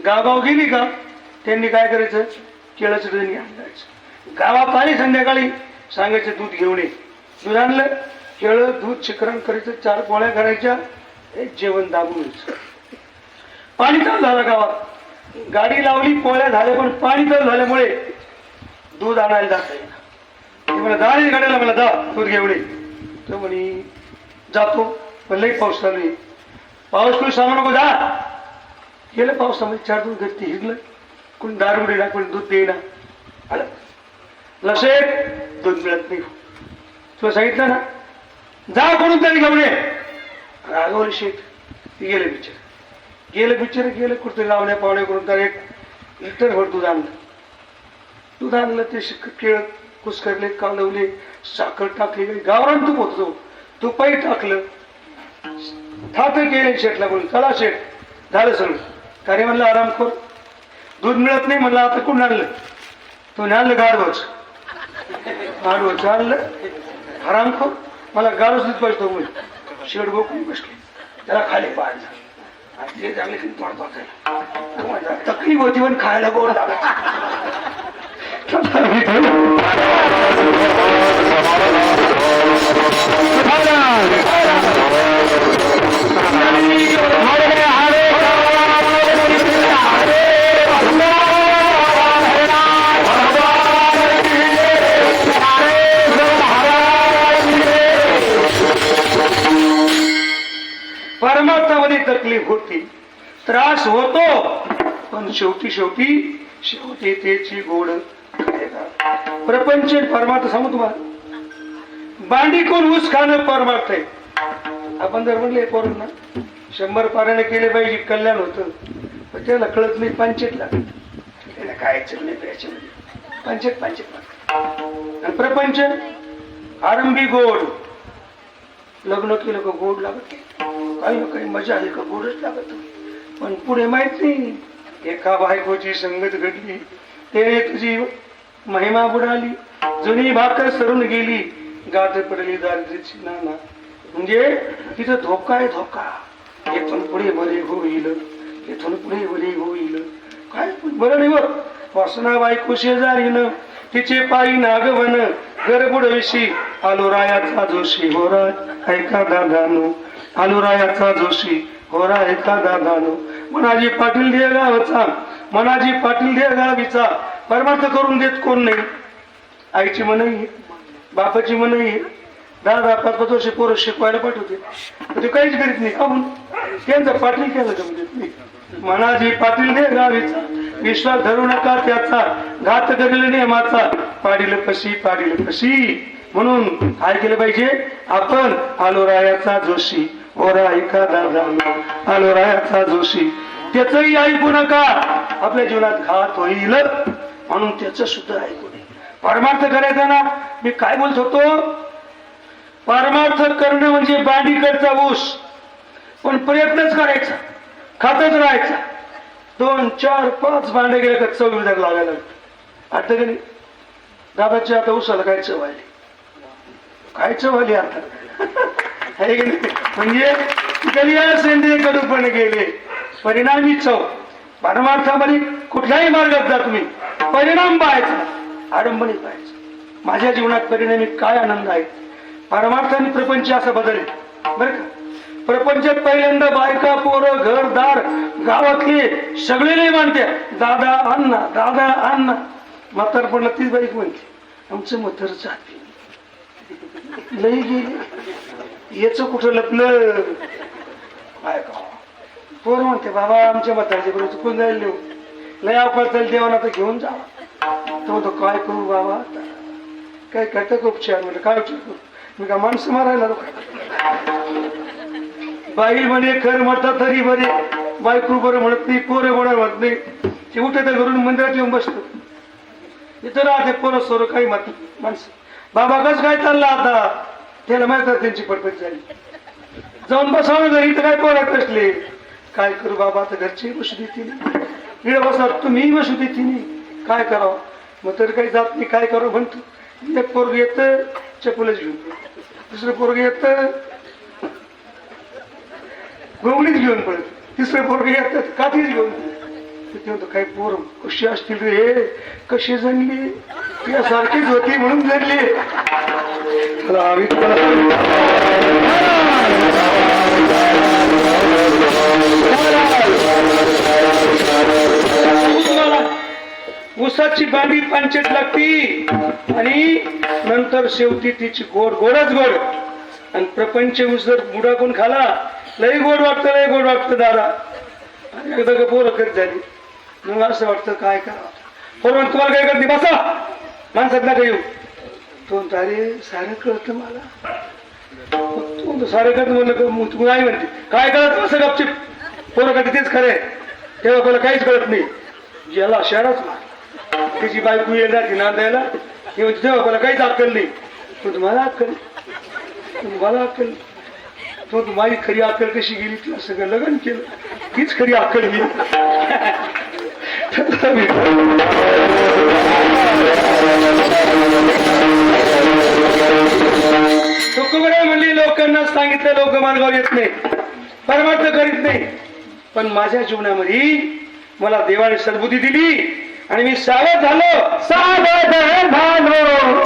गावगाव गेली का त्यांनी काय करायचं केळाचं दूध आणायचं. गावात आली संध्याकाळी सांगायचं दूध घेऊन ये. दूध आणलं केळं दूध शिकरण करायचं 4 पोळ्या करायच्या जेवण दाबून यायचं. पाणी चालू झालं गावात गाडी लावली पोळ्या झाल्या पण पाणी चालू झाल्यामुळे दूध आणायला जाता येईल. मला दारी गाड्याला मला जा दूध घेऊन ये. तो म्हणे जातो पण लई पाऊस चालू आहे. पाऊस कोणी सांगू नको जा. गेलं पावसामध्ये 4 दूध घरती हिरलं कोणी दारू देना कोणी दूध देईना. आलं लक्षात दूध मिळत नाही. तुला सांगितलं ना जा कोणून तरी घेऊन ये. रागवले शेठ गेले बिचार गेलं कुठतरी लावण्या पावण्या करून तर एक लिटरभर दूध आणलं ते केळ कुसकरले कालवले साखर टाकली गावरान तूप होतो तुपाही टाकलं थाप केले शेटला बोल चला शेट झालं सगळं कार्य म्हणलं आराम कर दूध मिळत नाही म्हणलं आता कोण आणलं तो आणलं गाडवच आणलं आराम कर मला गाडच दूध पाहिजे तो शेड बोकून बसले त्याला खाली पाहायचं आणि ते चांगले तकलीफ होती पण खायला गोड लागत परमार्थामध्ये तकलीफ होती त्रास होतो पण शेवटी त्याची गोड प्रपंच परमार्थ सांगू तुम्हाला बांडी कोण ऊस खाणं परमार्थ आहे आपण जर म्हणले पोरांना 100 पारायणे केले पाहिजे कल्याण होतं पण त्याला कळत नाही पंचेतला त्याला काय नाही पंचेत आणि प्रपंच आरंभी गोड लग्न केलं का गोड लागत काही ना काही मजा आली का गोडच लागत पण पुढे माहित नाही एका बायकोची संगत घडली ते तुझी महिमा बुडाली जुनी भाकर सरून गेली गाठ पडली दारिद्र्याची नाना म्हणजे तिथं धोका आहे धोका इथून पुढे बरे होईल काय बरं नाही बरं वासना बायको शेजारीनं तिचे पायी नागवन गरबुडविशी आलो रायाचा जोशी होरा ऐका दादानो आलो रायाचा जोशी होरा ऐका दादानो मनाजी पाटील दे गावचा मनाजी पाटील दे गावीचा परमार्थ करून देत कोण नाही आईची मनही बापाची मनही 10-15 वर्ष पोरं शिकवायला पाठवते ते काहीच करीत नाही आपण त्यांचा पाटील केलं जमून देत नाही मनाजी पाटील दे गावीचा विश्वास धरू नका त्याचा घात करेल नियमाचा पाडील कशी म्हणून काय केलं पाहिजे आपण आलो रायाचा जोशी ओरा ऐका दादा आलो रायाचा जोशी त्याचंही ऐकू नका आपल्या जीवनात घात होईल म्हणून त्याच सुद्धा ऐकू नये परमार्थ करायचा ना मी काय बोलत होतो परमार्थ करणं म्हणजे बांडीकडचा ऊस पण प्रयत्नच करायचा खातच राहायचा 2, 4, 5 भांडे गेले का चव विधार लागायला आता का नाही दादाच्या आता उसाला काय चव आली आता आहे की नाही म्हणजे कलिया सेंद्रिय कडूपणे गेले परिणामी चव परमार्थामध्ये कुठल्याही मार्गात जा तुम्ही परिणाम पाहायचा आडंबरी पाहायचा माझ्या जीवनात परिणामी काय आनंद आहे परमार्थाने प्रपंच असा बदल बरं का प्रपंचात पहिल्यांदा बायका पोरं घरदार गावातले सगळे नाही मानते दादा अण्णा म्हातारपणला तीच बाईक म्हणते आमचं म्हातार जाते लई गेले याच कुठं लपलं बायका पोर म्हणते बाबा आमच्या म्हातारच्या बरोबर चुकून जायला देऊ लय अवकाळ चाल देवाना तर घेऊन जावा तो म्हणतो काय करू बाबा काय करता का उपचार म्हणलं काय उपचार करू मी का माणसं मारायला बाई म्हणे खर म्हणतात तरी बरे बायको बरं म्हणत नाही पोरं बरं म्हणत नाही ते उठे तर घरून मंदिरात येऊन बसत इथं राहते पोरं सोरं काही माणसं बाबा कस काय चाललं आता त्याला माहित त्यांची पटपट झाली जाऊन बसावं घरी तर काय पोरात बसले काय करू बाबा आता घरची बसू देते इकडे बसणार तुम्ही बसू देते नाही काय करावं मग तर काही जात नाही काय करावं म्हणतो एक पोरग येत चपलच घेऊन दुसरं पोरग येत गोगडीच घेऊन पडत तिसरे पोरगे येतात काठीच घेऊन म्हणतो काय पोर कशी असतील रे कशी जणली त्यासारखीच होती म्हणून जणली ऊसाची बांडी पंचेत लागती आणि नंतर शेवटी तिची गोडच गोड आणि प्रपंच ऊस जर बुडा कोण खाला लई गोड वाटतं दादा एकदा का पोरं करीत झाली मग असं वाटतं काय करावं पोरं तुम्हाला काय करते बसा माणसात नका येऊ तो अरे सारं कळतं मला तो सारं कळतं म्हणलं तू नाही म्हणते काय कळत असं गपचिप पोरं करते तेच खरंय तेव्हा आपल्याला काहीच कळत नाही ज्याला शहराच मार त्याची बायको येणार नांदायला हे म्हणते तेव्हा मला काहीच अक्कल नाही. पण तुम्हाला अक्कल, तुम्हाला अक्कल, तो माझी खरी अक्कल कशी गेली तिला सगळं लग्न केलं तीच खरी अक्कल गेली. तुकोबराय म्हणली लोकांना सांगितलं लोक मार्गावर येत नाही, परमार्थ करीत नाही. पण माझ्या जीवनामध्ये मला देवाने सद्बुद्धी दिली आणि मी सावध झालो. सावध झालो, सावध झालो,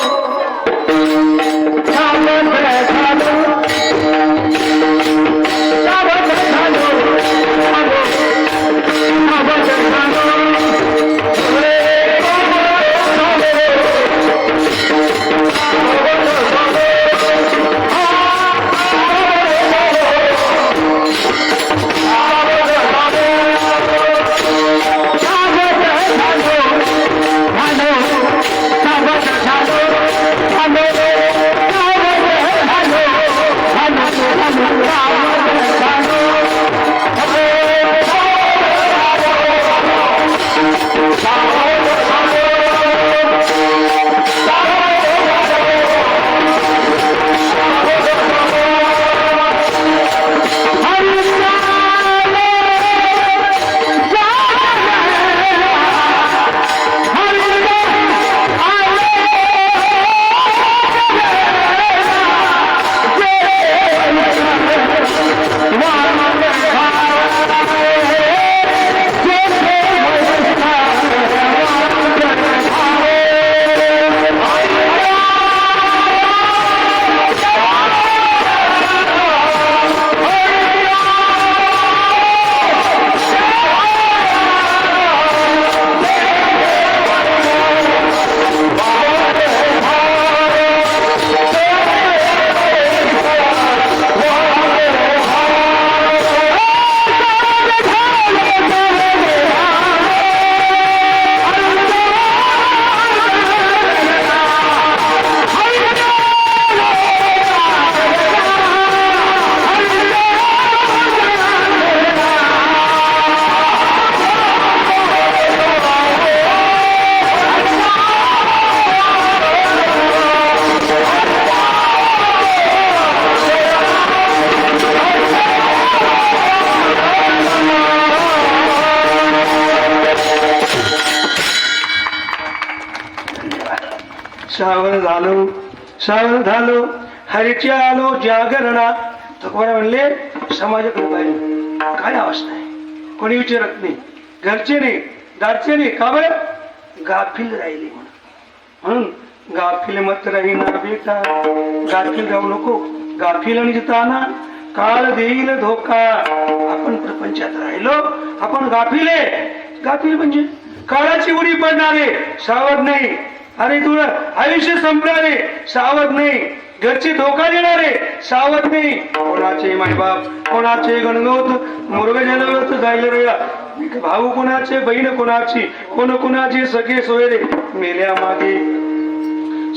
सावध झालो, सावध झालो. सावध झालो हरीच्या आलो जागरणा. तुकोबराय म्हणले समाजाकडे पाहिजे काय अवस्था आहे, कोणी विचारत नाही, घरचे नाही, दारचे नाही. का बरं? गाफील राहिली म्हणून. गाफील मत राहीना बेटा, गाफील राहू नको. गाफील आणि जिताना काळ देईल धोका. आपण प्रपंचात राहिलो, आपण गाफील आहे. गाफील म्हणजे काळाची उडी पडणारे, सावध नाही. अरे तुला आयुष्य संपणारे, सावध नाही. घरचे धोका देणारे, सावध नाही. कोणाचे मायबाप, कोणाचे गणगोत मुरग जलवत जायला रेला. भाऊ कोणाचे, बहीण कोणाची, कोण कोणाचे सगळे सोयरे. मेल्या मागे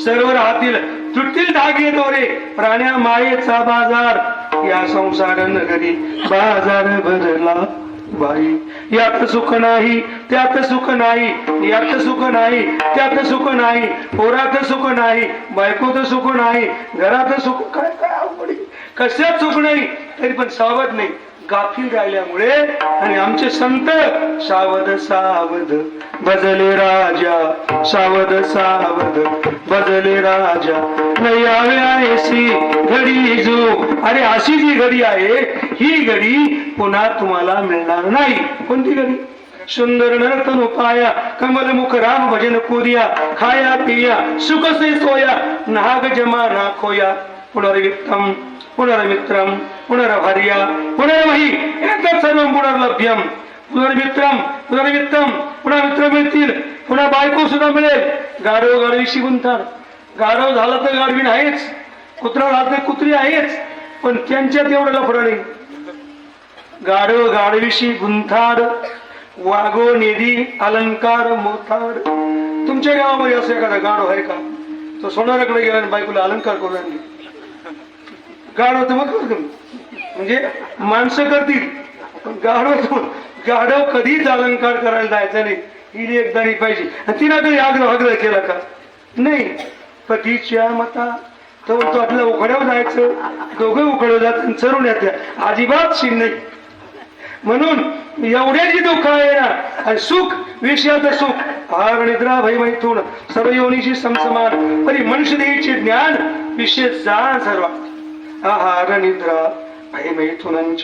सर्व राहतील, तुटतील धागे दोरे. प्राण्या मायेचा बाजार, या संसार नगरी बाजार भरला बाई. यात सुख नाही, त्यात सुख नाही, यात सुख नाही, त्यात सुख नाही. पोरात सुख नाही, बायकोत सुख नाही, घरात सुख काय काय अवघड, कशात सुख नाही. तरी पण सावध नाही, गाफील राहिल्यामुळे. आणि आमचे संत सावध सावध भजले राजा, सावध सावध भजले राजा. नाही आवेसी घडी जो, अरे अशी जी घडी आहे ही घडी पुन्हा तुम्हाला मिळणार नाही. कोणती घडी? सुंदर नर्तन पाया, कमल मुख राम भजन कोरिया. खाया पिया सुख से सोया, नाग जमा ना खोया. पुनर्वित्तम पुनर्मित्रम पुनर्भार्या पुनर्वही एकच सर्व पुनर्लभ्यम. पुनर्मित्रम पुनर्वित्तम, पुन्हा मित्र मिळतील, पुन्हा बायको सुद्धा मिळेल. गाढव गाढवीशी गुंतार, गाढव झाला तर गाढवीन आहेच, कुत्रा झाला तर कुत्री आहेच. पण त्यांच्यात एवढं लफडं नाही. गाढव गाढवीशी गुंथाड, वागो निधी अलंकार मोथाड. तुमच्या गावामध्ये असं एखादा गाढव आहे का? तो सोनाराकडे गेला आणि बायकोला अलंकार करून आणली. गाढव तर मग म्हणजे माणसं करतील, गाढव कधीच अलंकार करायला जायचं नाही. हिला एक दाणी पाहिजे आणि तिला काही आग्रह केला का नाही. पतीच्या मता तर तो आपल्या उघड्यावर जायचं, दोघं उघडव जात चरून येत्या अजिबात शिन नाही. म्हणून एवढ्याची दुःख आहे ना, आणि सुख विषयाचं सुख आहार निद्रा भय मैथून सर्व योनीची समसमान परी मनुष्य देहीचे ज्ञान विषय जाण सर्व आहार निद्रा भय मैथुनांच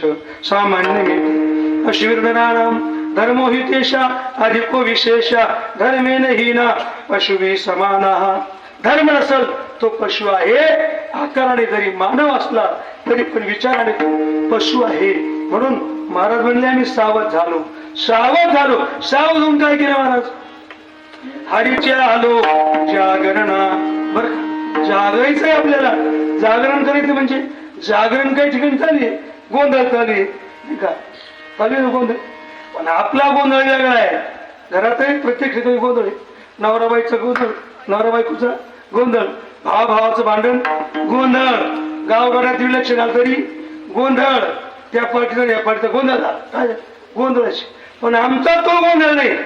सामान्य मिळते अशिविर्धनानाम धर्मो हि तेषा अधिको विशेषा धर्मेन हीना पशुभी समाना. धर्म नसल तो पशु आहे, आकाराने जरी मानव असला तरी पण विचाराने तो पशु आहे. म्हणून महाराज म्हणले आम्ही सावध झालो. सावध होऊन काय केलं महाराज, हरीचे आलो जागरणा. बर जागायचंय आपल्याला, जागरण करायचं म्हणजे जागरण काही ठिकाणी चालू आहे, गोंधळ चालू आहे का, चालू आहे गोंधळ, पण आपला गोंधळ वेगळा आहे. घरातही प्रत्येक ठिकाणी गोंधळ आहे. नवराबाईचा गोंधळ, नवरा बायकोचा गोंधळ, भावाचं भांडण गोंधळ, गावगाड्यात विलक्षण आलं तरी गोंधळ, त्या पार्टीचा या पार्टीचा गोंधळ काय गोंधळाची. पण आमचा तो गोंधळ नाही.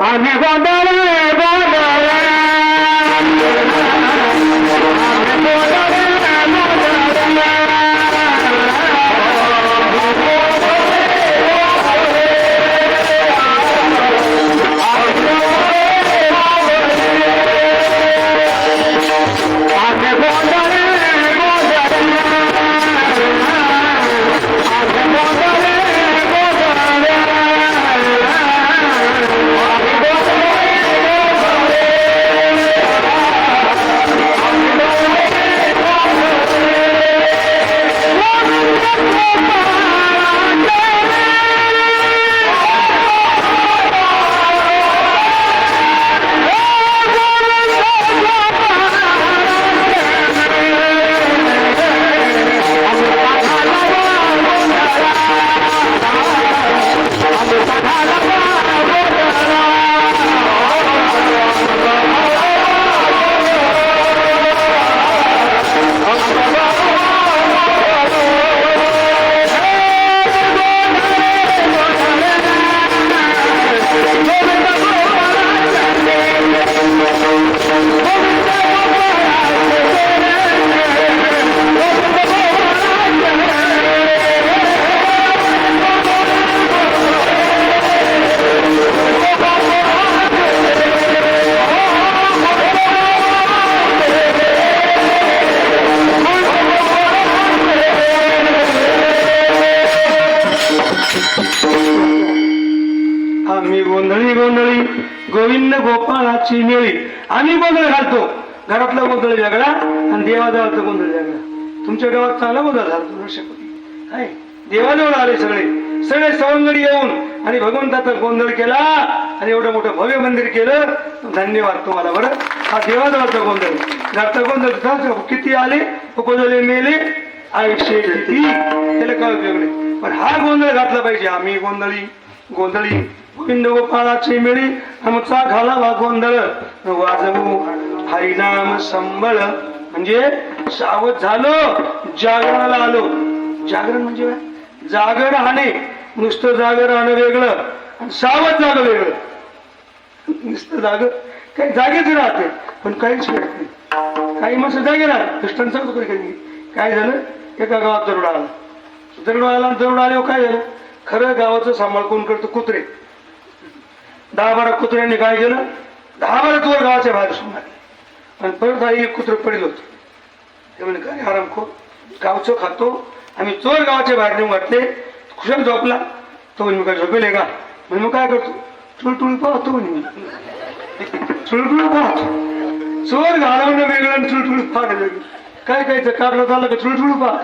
आम्ही गोंधळ गोविंद गोपाळाची मेळी. आम्ही गोंधळ घालतो, घरातला गोंधळ वेगळा आणि देवाजवळचा गोंधळ वेगळा. तुमच्या गावात चांगला गोंधळ घालतो काय, देवाजवळ आले सगळे सवंगडी येऊन आणि भगवंताचा गोंधळ केला आणि एवढं मोठं भव्य मंदिर केलं. धन्यवाद तुम्हाला. बरं हा देवाजवळचा गोंधळ, घरचा गोंधळ किती आले उपजले मेले आयुष्य किती, त्याला काय उपयोग नाही. पण हा गोंधळ घातला पाहिजे. आम्ही गोंधळी गोविंद गोपाळाची मेळी आमचा घालावा गोंधळ वाजवू हरिनाम संबळ. म्हणजे सावध झालो, जागरणाला आलो. जागरण म्हणजे काय, जागर राहणे, नुसतं जागर राहणं वेगळं आणि सावध जागं वेगळं. नुसतं जाग काही जागेच राहते पण काहीच मिळत नाही. काही माणसं जागे राहत. दृष्टांत सांगतो कधी काय झालं, एका गावात दरोडा आला आल्यावर काय झालं, खरं गावाचं सांभाळ कोण करतो, कुत्रे. 10-12 कुत्र्यांनी काय केलं, 10-12 चोर गावाच्या बाहेर सुमारले आणि परत एक कुत्र पडेल होत. ते म्हणजे काय आरामखोर, गावचं खातो. आम्ही चोर गावाच्या बाहेर नेऊन घातले. खुशाल झोपला तो म्हणजे काय झोपेल का, म्हणजे मग काय करतो, चुळटुळ पाहतो म्हणे, चुळटुळ पाहतो. चोर घालवणं वेगळं आणि चुळटुळ पाहणं वेगळं. काय कायचं, काकडं चाललं का चुळटुळ पाह,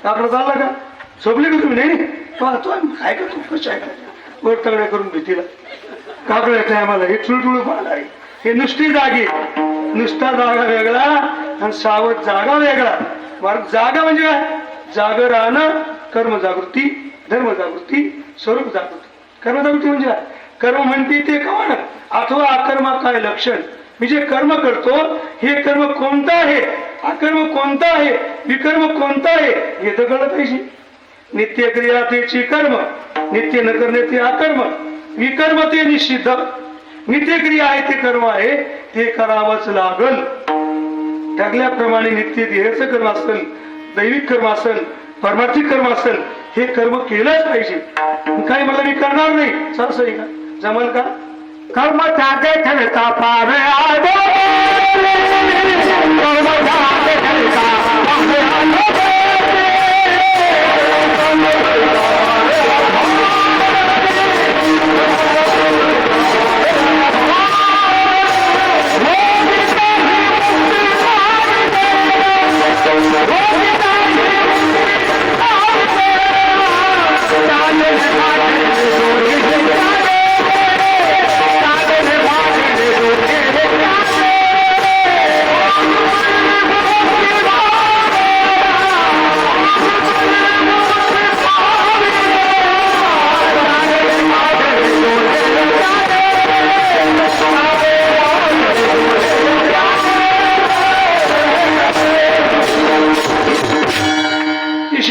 काकडं चाललं का, झोपले का तुम्ही, नाही पाहतो काय करतो, कसं आहे काय वर तगड्या करून भीतीला काकडं येतंय आम्हाला. हे चुळटुळ पाहणं आहे. हे नुसती जागी, नुसता जागा वेगळा आणि सावध जागा वेगळा. जागा म्हणजे काय, जागर राहणं, कर्म जागृती, धर्म जागृती, स्वरूप जागृती. कर्म जागृती म्हणजे काय, कर्म म्हणते ते कवण अथवा अकर्म काय लक्षण. मी जे कर्म करतो हे कर्म कोणतं आहे, अकर्म कोणतं आहे, विकर्म कोणतं आहे हे तर कळलं पाहिजे. नित्य क्रिया तेची कर्म, नित्य न करणे ते अकर्म. विकर्म ते निश्चित, नित्यक्रिया आहे ते कर्म आहे, ते करावंच लागल. ठरल्याप्रमाणे नित्य देहाचं कर्म असेल, दैविक कर्म असेल, परमार्थिक कर्म असेल, हे कर्म केलंच पाहिजे. काय मला मी करणार नाही असं आहे का? जमल का? कर्म त्यागे ठरता पार आदो, कर्म त्यागे ठरता पार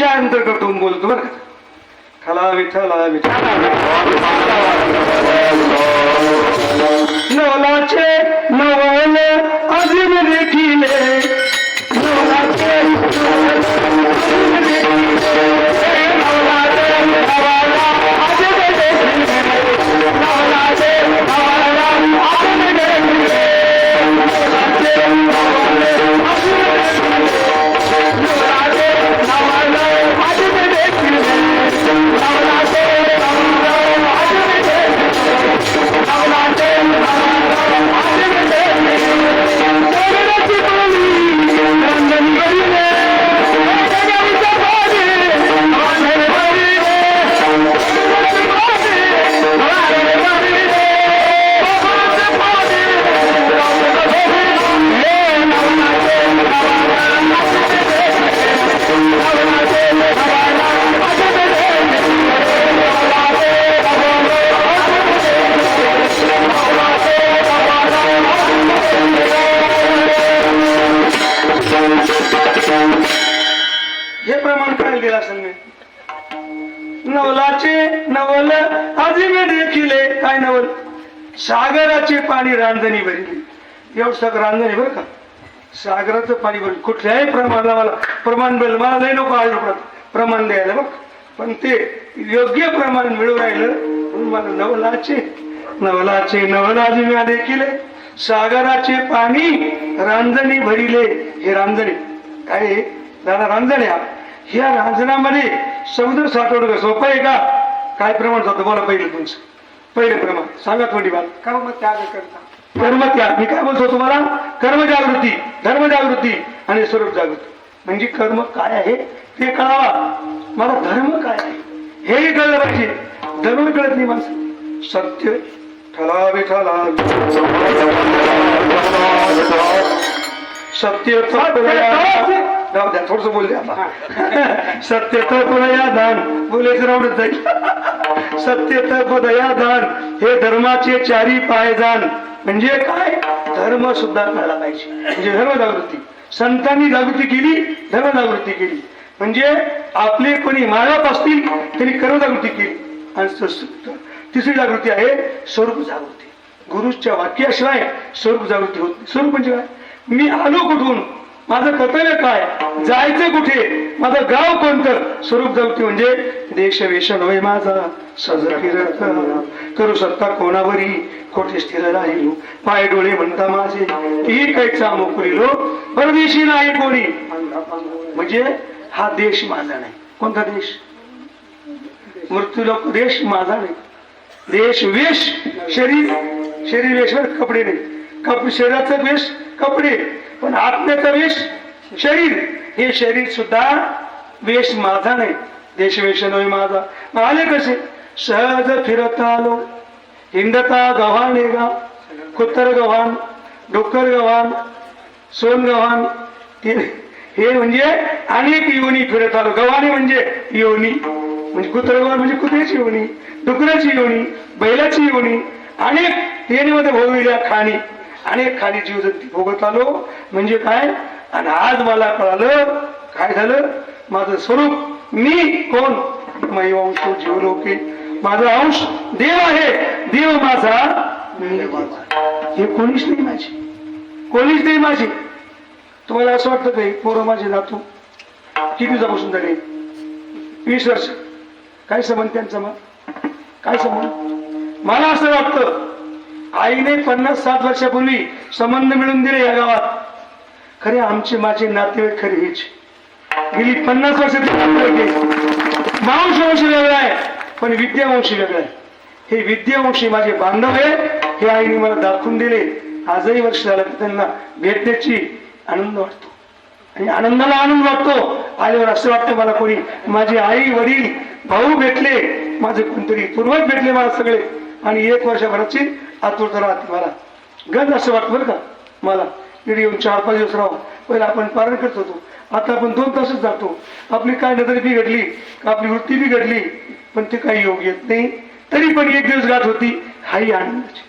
अंतर्गतून बोलतो बरं का. खला विठला विठला नवलाचे नवल अजून देखिले, नवलाचे सागराचे पाणी रांजणी भरली. एवढं रांजणी बरं का. सागराचं पाणी भरलं कुठल्याही प्रमाणाला मला प्रमाण मिळेल, मला नाही नको आहे प्रमाण द्यायला बघ, पण ते योग्य प्रमाण मिळू राहिलं म्हणून मला नवलाचे नवलाचे नवलाजी देखील सागराचे पाणी रांजणी भरिले. हे रांजणी काय दादा? रांजण्या ह्या रांजणामध्ये समुद्र साठवणं का सोपं आहे का? काय प्रमाण जातं बोला पहिलं तुमचं पहिले प्रमाण सांगा थोडी बात. कर्म त्याग करता कर्मत्याग. मी काय बोलतो तुम्हाला? कर्मजागृती, धर्मजागृती आणि स्वरूप जागृती. म्हणजे कर्म काय आहे ते कळावा, मला धर्म काय आहे हेही कळलं पाहिजे. धर्म कळत नाही माणसं. सत्य ठलावे ठला, सत्य राहू द्या थोडस बोल द्या आता. सत्य तपदया दान बोलायचं रावडत जाईल. सत्य तपदया दान हे धर्माचे चारी पायदान. म्हणजे काय? धर्म सुद्धा कळला पाहिजे. म्हणजे धर्मजागृती. संतांनी जागृती केली, धर्मजागृती केली. म्हणजे आपले कोणी माळप असतील त्यांनी कर्मजागृती केली. आणि तिसरी जागृती आहे स्वरूप जागृती. गुरुच्या वाक्याशिवाय स्वरूप जागृती होत नाही. स्वरूप म्हणजे काय? मी आलो कुठून, माझं कर्तव्य काय, जायचं कुठे, माझं गाव कोणतं. स्वरूप जागृती म्हणजे देश वेश नव्हे माझा, सज फिरत करू सत्ता कोणावरी, कोठे स्थिर राहिलो, पाय डोळे म्हणता माझे, ही कैचा मोकरिलो, परदेशी नाही कोणी. म्हणजे हा देश माझा नाही. कोणता देश? मृत्यूलोक देश माझा नाही. देश वेश शरीर, शरीर वेशवर कपडे नाही. शरीराचा वेश कपडे, पण आत्म्याचा वेश शरीर. हे शरीर सुद्धा वेश माझा नाही. देश वेश नव्हे माझा. मग आले कसे? सहज फिरता आलो, हिंडता गव्हाण गा, कुत्तर गव्हाण, डोकर गव्हाण, सोन गव्हाण. हे म्हणजे अनेक योनी फिरत आलो. गव्हाणी म्हणजे योनी, म्हणजे कुत्र गव्हाण म्हणजे कुत्र्याची योनी, डुकराची योनी, बैलाची योनी. अनेक येणीमध्ये भोगविल्या खाणी, अनेक खाणी जीवजंती भोगत आलो. म्हणजे काय? आणि आज मला कळालं काय झालं. माझं स्वरूप मी कोण? मैवंश जीवलोके माझा अंश देव आहे, देव माझा मी देव. हे कोणीच नाही माझी, कोणीच नाही माझी. तुम्हाला असं वाटतं काही पोरं माझे नातू किती दिवसापासून झाले? 20 वर्ष. काय संबंध त्यांचा? मग काय संबंध? मला असं वाटतं आईने 50-60 वर्षापूर्वी संबंध मिळून दिले या गावात. खरे आमचे माझे नातेवाईक खरे हेच. गेली 50 वर्ष मांस वेगळा आहे, पण विद्यावंशी वेगळा आहे. हे विद्यावंशी माझे बांधव आहे, हे आईने मला दाखवून दिले. आजही वर्ष झालं की त्यांना भेटण्याची आनंद वाटतो, आणि आनंदाला आनंद वाटतो. आल्यावर असं वाटतं मला कोणी माझी आई वडील भाऊ भेटले, माझे कोणतरी पूर्वज भेटले मला सगळे, आणि 1 वर्षभराची आतुरता राहते मला. गंज असं वाटतं बरं का मला. इकडे येऊन 4-5 दिवस राहू. पहिला आपण पारण करत होतो, आता आपण 2 तासच जातो. आपली काय नजर बिघडली, आपली वृत्ती बिघडली, पण ते काही योग येत नाही. तरी पण 1 दिवस गाठ होती, हाही आनंदाची.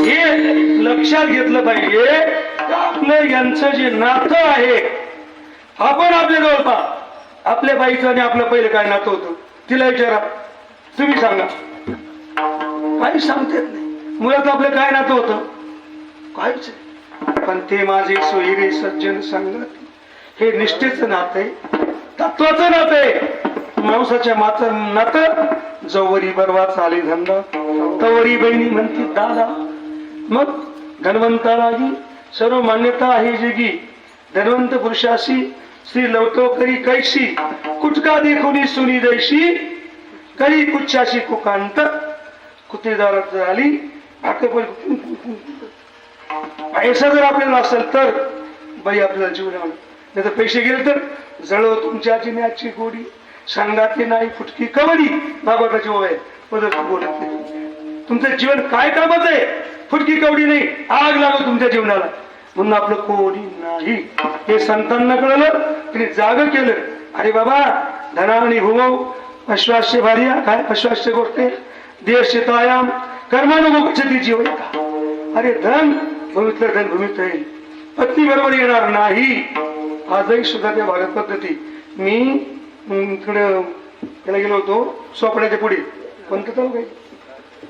हे लक्षात घेतलं पाहिजे. आपलं यांचं जे नातं आहे, आपण आपल्या जवळ पहा. आपल्या बाईचं आणि आपलं पहिलं काय नातं होतं तिला विचारा, तुम्ही सांगा. काही सांगता येत नाही. मुळात आपलं काय नातं होतं? काहीच. पण ते माझे सोयरे सज्जन सांगत, हे निष्ठेचं नातं आहे, तत्वाचं नातं आहे. मांसाच्या माचं नातं. जवरी बरवा चाले धंदा, तवरी बहिणी म्हणते दादा. मग धन्वंतालाही सर्व मान्यता आहे जगी. धन्वंत पुरुषाशी श्री लवतो करी कैशी, कुटका देखोनी सुनी दैशी, करी कुच्छाशी कुकांत. कुत्रेदारात आली पैसा जर आपल्याला असेल तर बाई आपल्याला जीव लावणं, नाही तर पैसे गेले तर जळव तुमच्या जिन्याची गोडी, सांगाते नाही फुटकी कवडी. बाबाची ओळ आहे, पदर बोलत नाही. तुमचं जीवन काय कामाचं आहे? फुटकी कवडी नाही, आग लागो तुमच्या जीवनाला. म्हणून आपलं कोणी नाही हे संतांना कळलं, तिने जाग केलं. अरे बाबा, धना आणि भूमौ अश्वास्य भार्या, काय अश्वास्य गोष्ट आहे. देशतायाम कर्मानुगच्छती जीवयता. अरे धन भूमीतलं धन भूमीत राहील, पत्नी बरोबर येणार नाही. आजही सुद्धा त्या भारत पद्धती. मी इकडं त्याला गेलो होतो सोपड्याच्या पुढे, कोणतं तर काही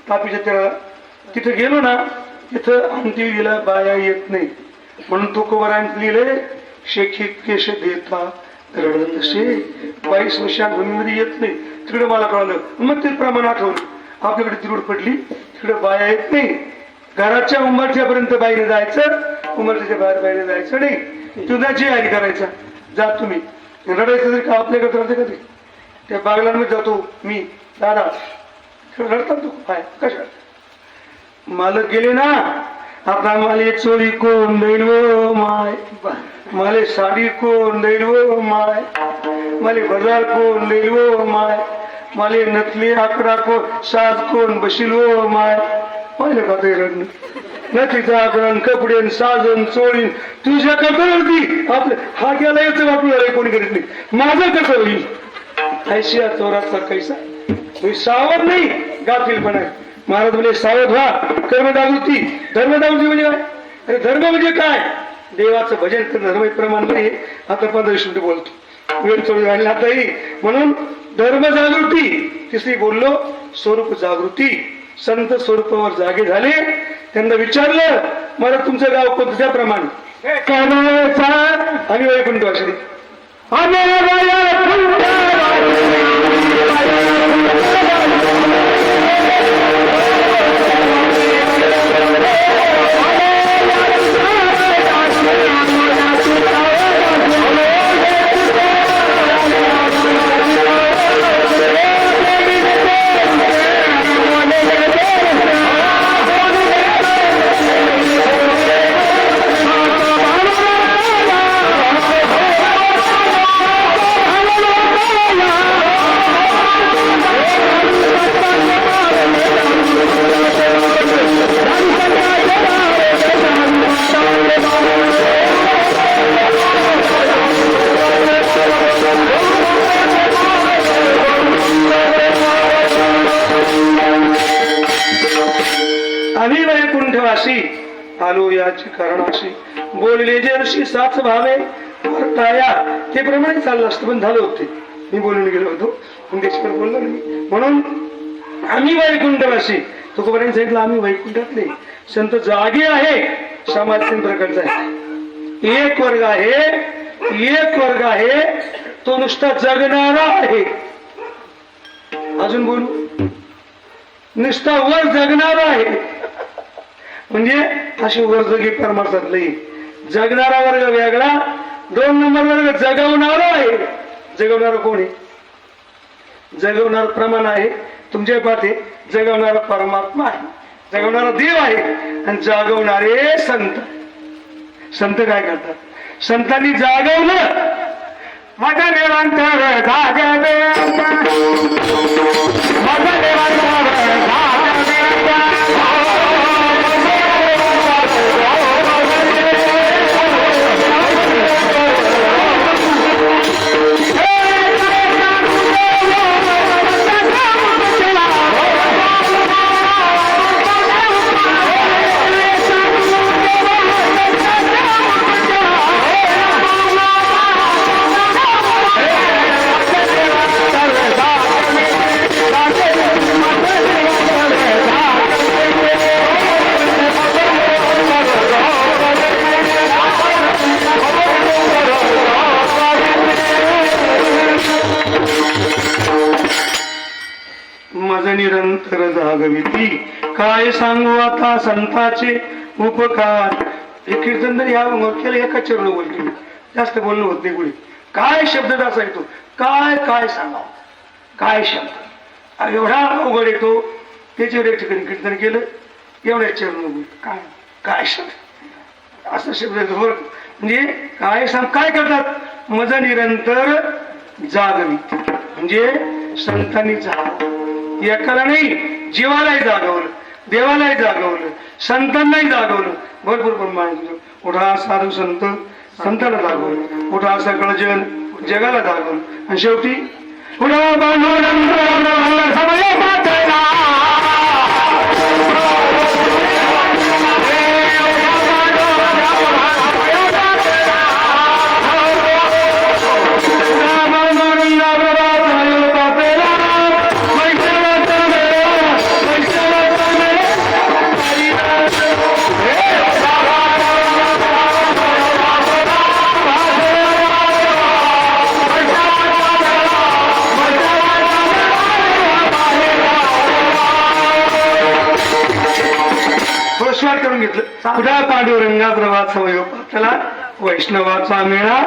तापीच्या त्याला, तिथं गेलो ना, तिथं अंत्यविधीला बाया येत नाही. म्हणून तुकोबरांत लिहिले, शेखीत केश देता रडत शे. 22 वर्षात भूमीमध्ये येत नाही. तिकडे मला कळलं, मग ते प्रमाण आठवलं. आपल्याकडे तिरूड पडली, तिकडे बाया येत नाही. घराच्या उंबरठ्यापर्यंत बाईने जायचं, उंबरठ्याच्या बाहेर बाईने जायचं नाही. तुझा जे आहे करायचा, जा तुम्ही. रडायचं तरी का आपल्याकडे रडते कधी? त्या बागलांमध्ये जातो मी, दादा रडतात तू काय कशा? मालक गेले ना, आता मला चोरी कोण देईल वो माय, मला साडी कोण देईल वो माय, मला बाजार कोण देईल वो माय, मला नथली आकडा कोण साज कोण बशील वो माय. पाहिलं का ते रडणं? नथीचा आकडा कपडे साजन चोळीन तुझ्या कपड्यावरती आपलं हा गेला याचं वाटून आलंय, कोणी करीत नाही. माझं कसं होईल? ऐशिया चोराचा कैसा सावध नाही, गाफीलपण आहे. महाराज म्हणजे सावध व्हा, कर्मजागृती. धर्मजागृती म्हणजे काय? अरे धर्म म्हणजे काय? देवाचं भजन करणं धर्म प्रमाण नाही. आता 15 मिनिटं बोलतो, वेळ थोडी वाढली आताही. म्हणून धर्म जागृती. तिसरी बोललो स्वरूप जागृती. संत स्वरूपावर जागे झाले, त्यांना विचारलं मला तुमचं गाव कोणतं? त्याप्रमाणे आणि वैकुंठ वासरी. आलो याची कारणाशी बोलले जे ऋषी साच भावे वर्ताया ते प्रमाणे चाललं असतं पण झालं होते मी बोलून गेलो होतो पण त्याच्यावर बोललो नाही म्हणून आम्ही वैकुंठवासी तुकोबारांनी सांगितलं आम्ही वैकुंठातले संत जागे आहे समाज 3 प्रकारचा आहे एक वर्ग आहे तो नुसता जगणारा आहे अजून बोलू नुसता वर जगणारा आहे म्हणजे अशी वर जगी परमार्थातले जगणारा वर्ग वेगळा 2 नंबर वर्ग जगवणारा आहे जगवणारा कोण आहे जगवणार प्रमाण आहे तुमच्या पाठी जगवणारा परमात्मा आहे जगवणारा देव आहे आणि जागवणारे संत काय करतात संतांनी जागवलं मग निरंतर जागवे मग निरंतर निरंतर जागविती काय सांगू आता संताचे उपकार हे कीर्तन या केलं एका चरण बोलते जास्त बोलणं होत नाही कुणी काय शब्द असा येतो काय काय सांगावं काय शब्द एवढा अवघड येतो त्याच्यावर एक ठिकाणी कीर्तन केलं एवढ्या चरण बोल काय काय शब्द असं शब्द म्हणजे काय सांग काय करतात मज निरंतर जागविती म्हणजे संतांनी जागवलं एकाला नाही जीवालाही जागवलं देवालाही जागवलं संतांनाही जागवलं भरपूर प्रमाण मोठा साधू संताला जागवलं मोठा सगळं जगाला जागवलं आणि शेवटी करून घेतलं पुढा पांडुरंगा प्रवाचा त्याला वैष्णवाचा मेळा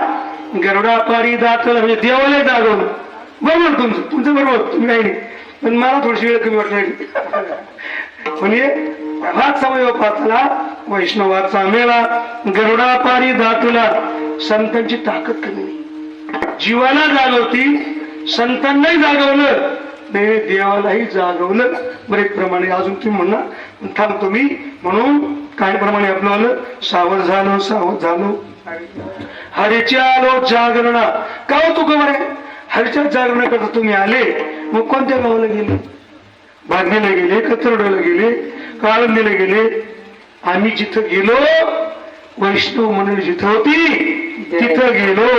गरुडा पारी दातला म्हणजे देवाला जागवलं बरोबर तुमचं बरोबर तुम्ही काही नाही पण मला थोडीशी वेळ कमी वाटली म्हणजे प्रभात समयोपातला वैष्णवाचा मेळा गरुडा पारी दातला संतांची ताकद कमी नाही जीवाला जागवती संतांनाही जागवलं नाही देवालाही जागवलं बरेच प्रमाणे अजून तुम्ही म्हणणार थांबतो मी म्हणून काही प्रमाणे आपलं आलं सावध झालो हरीच्या आलो जागरणा का होतो का बरे हरीच्या जागरणा करता तुम्ही आले मग कोणत्या गावाला गेले भागनेला गेले कचरड्याला गेले का आळंदीला गेले आम्ही जिथं गेलो वैष्णव मंडळी जिथं होती तिथं गेलो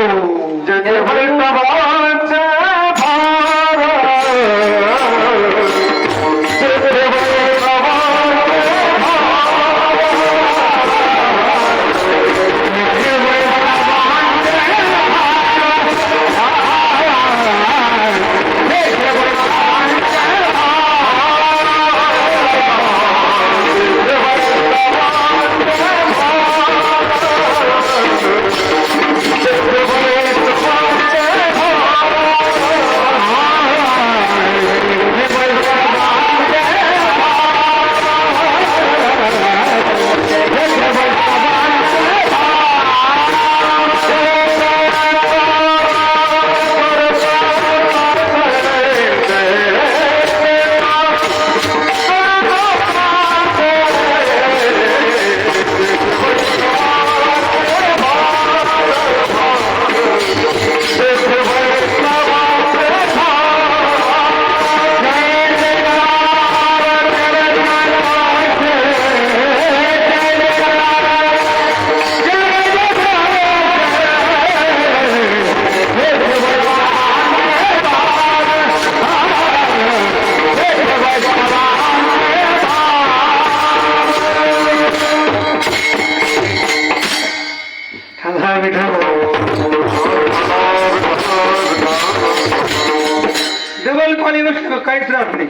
काहीच राहत नाही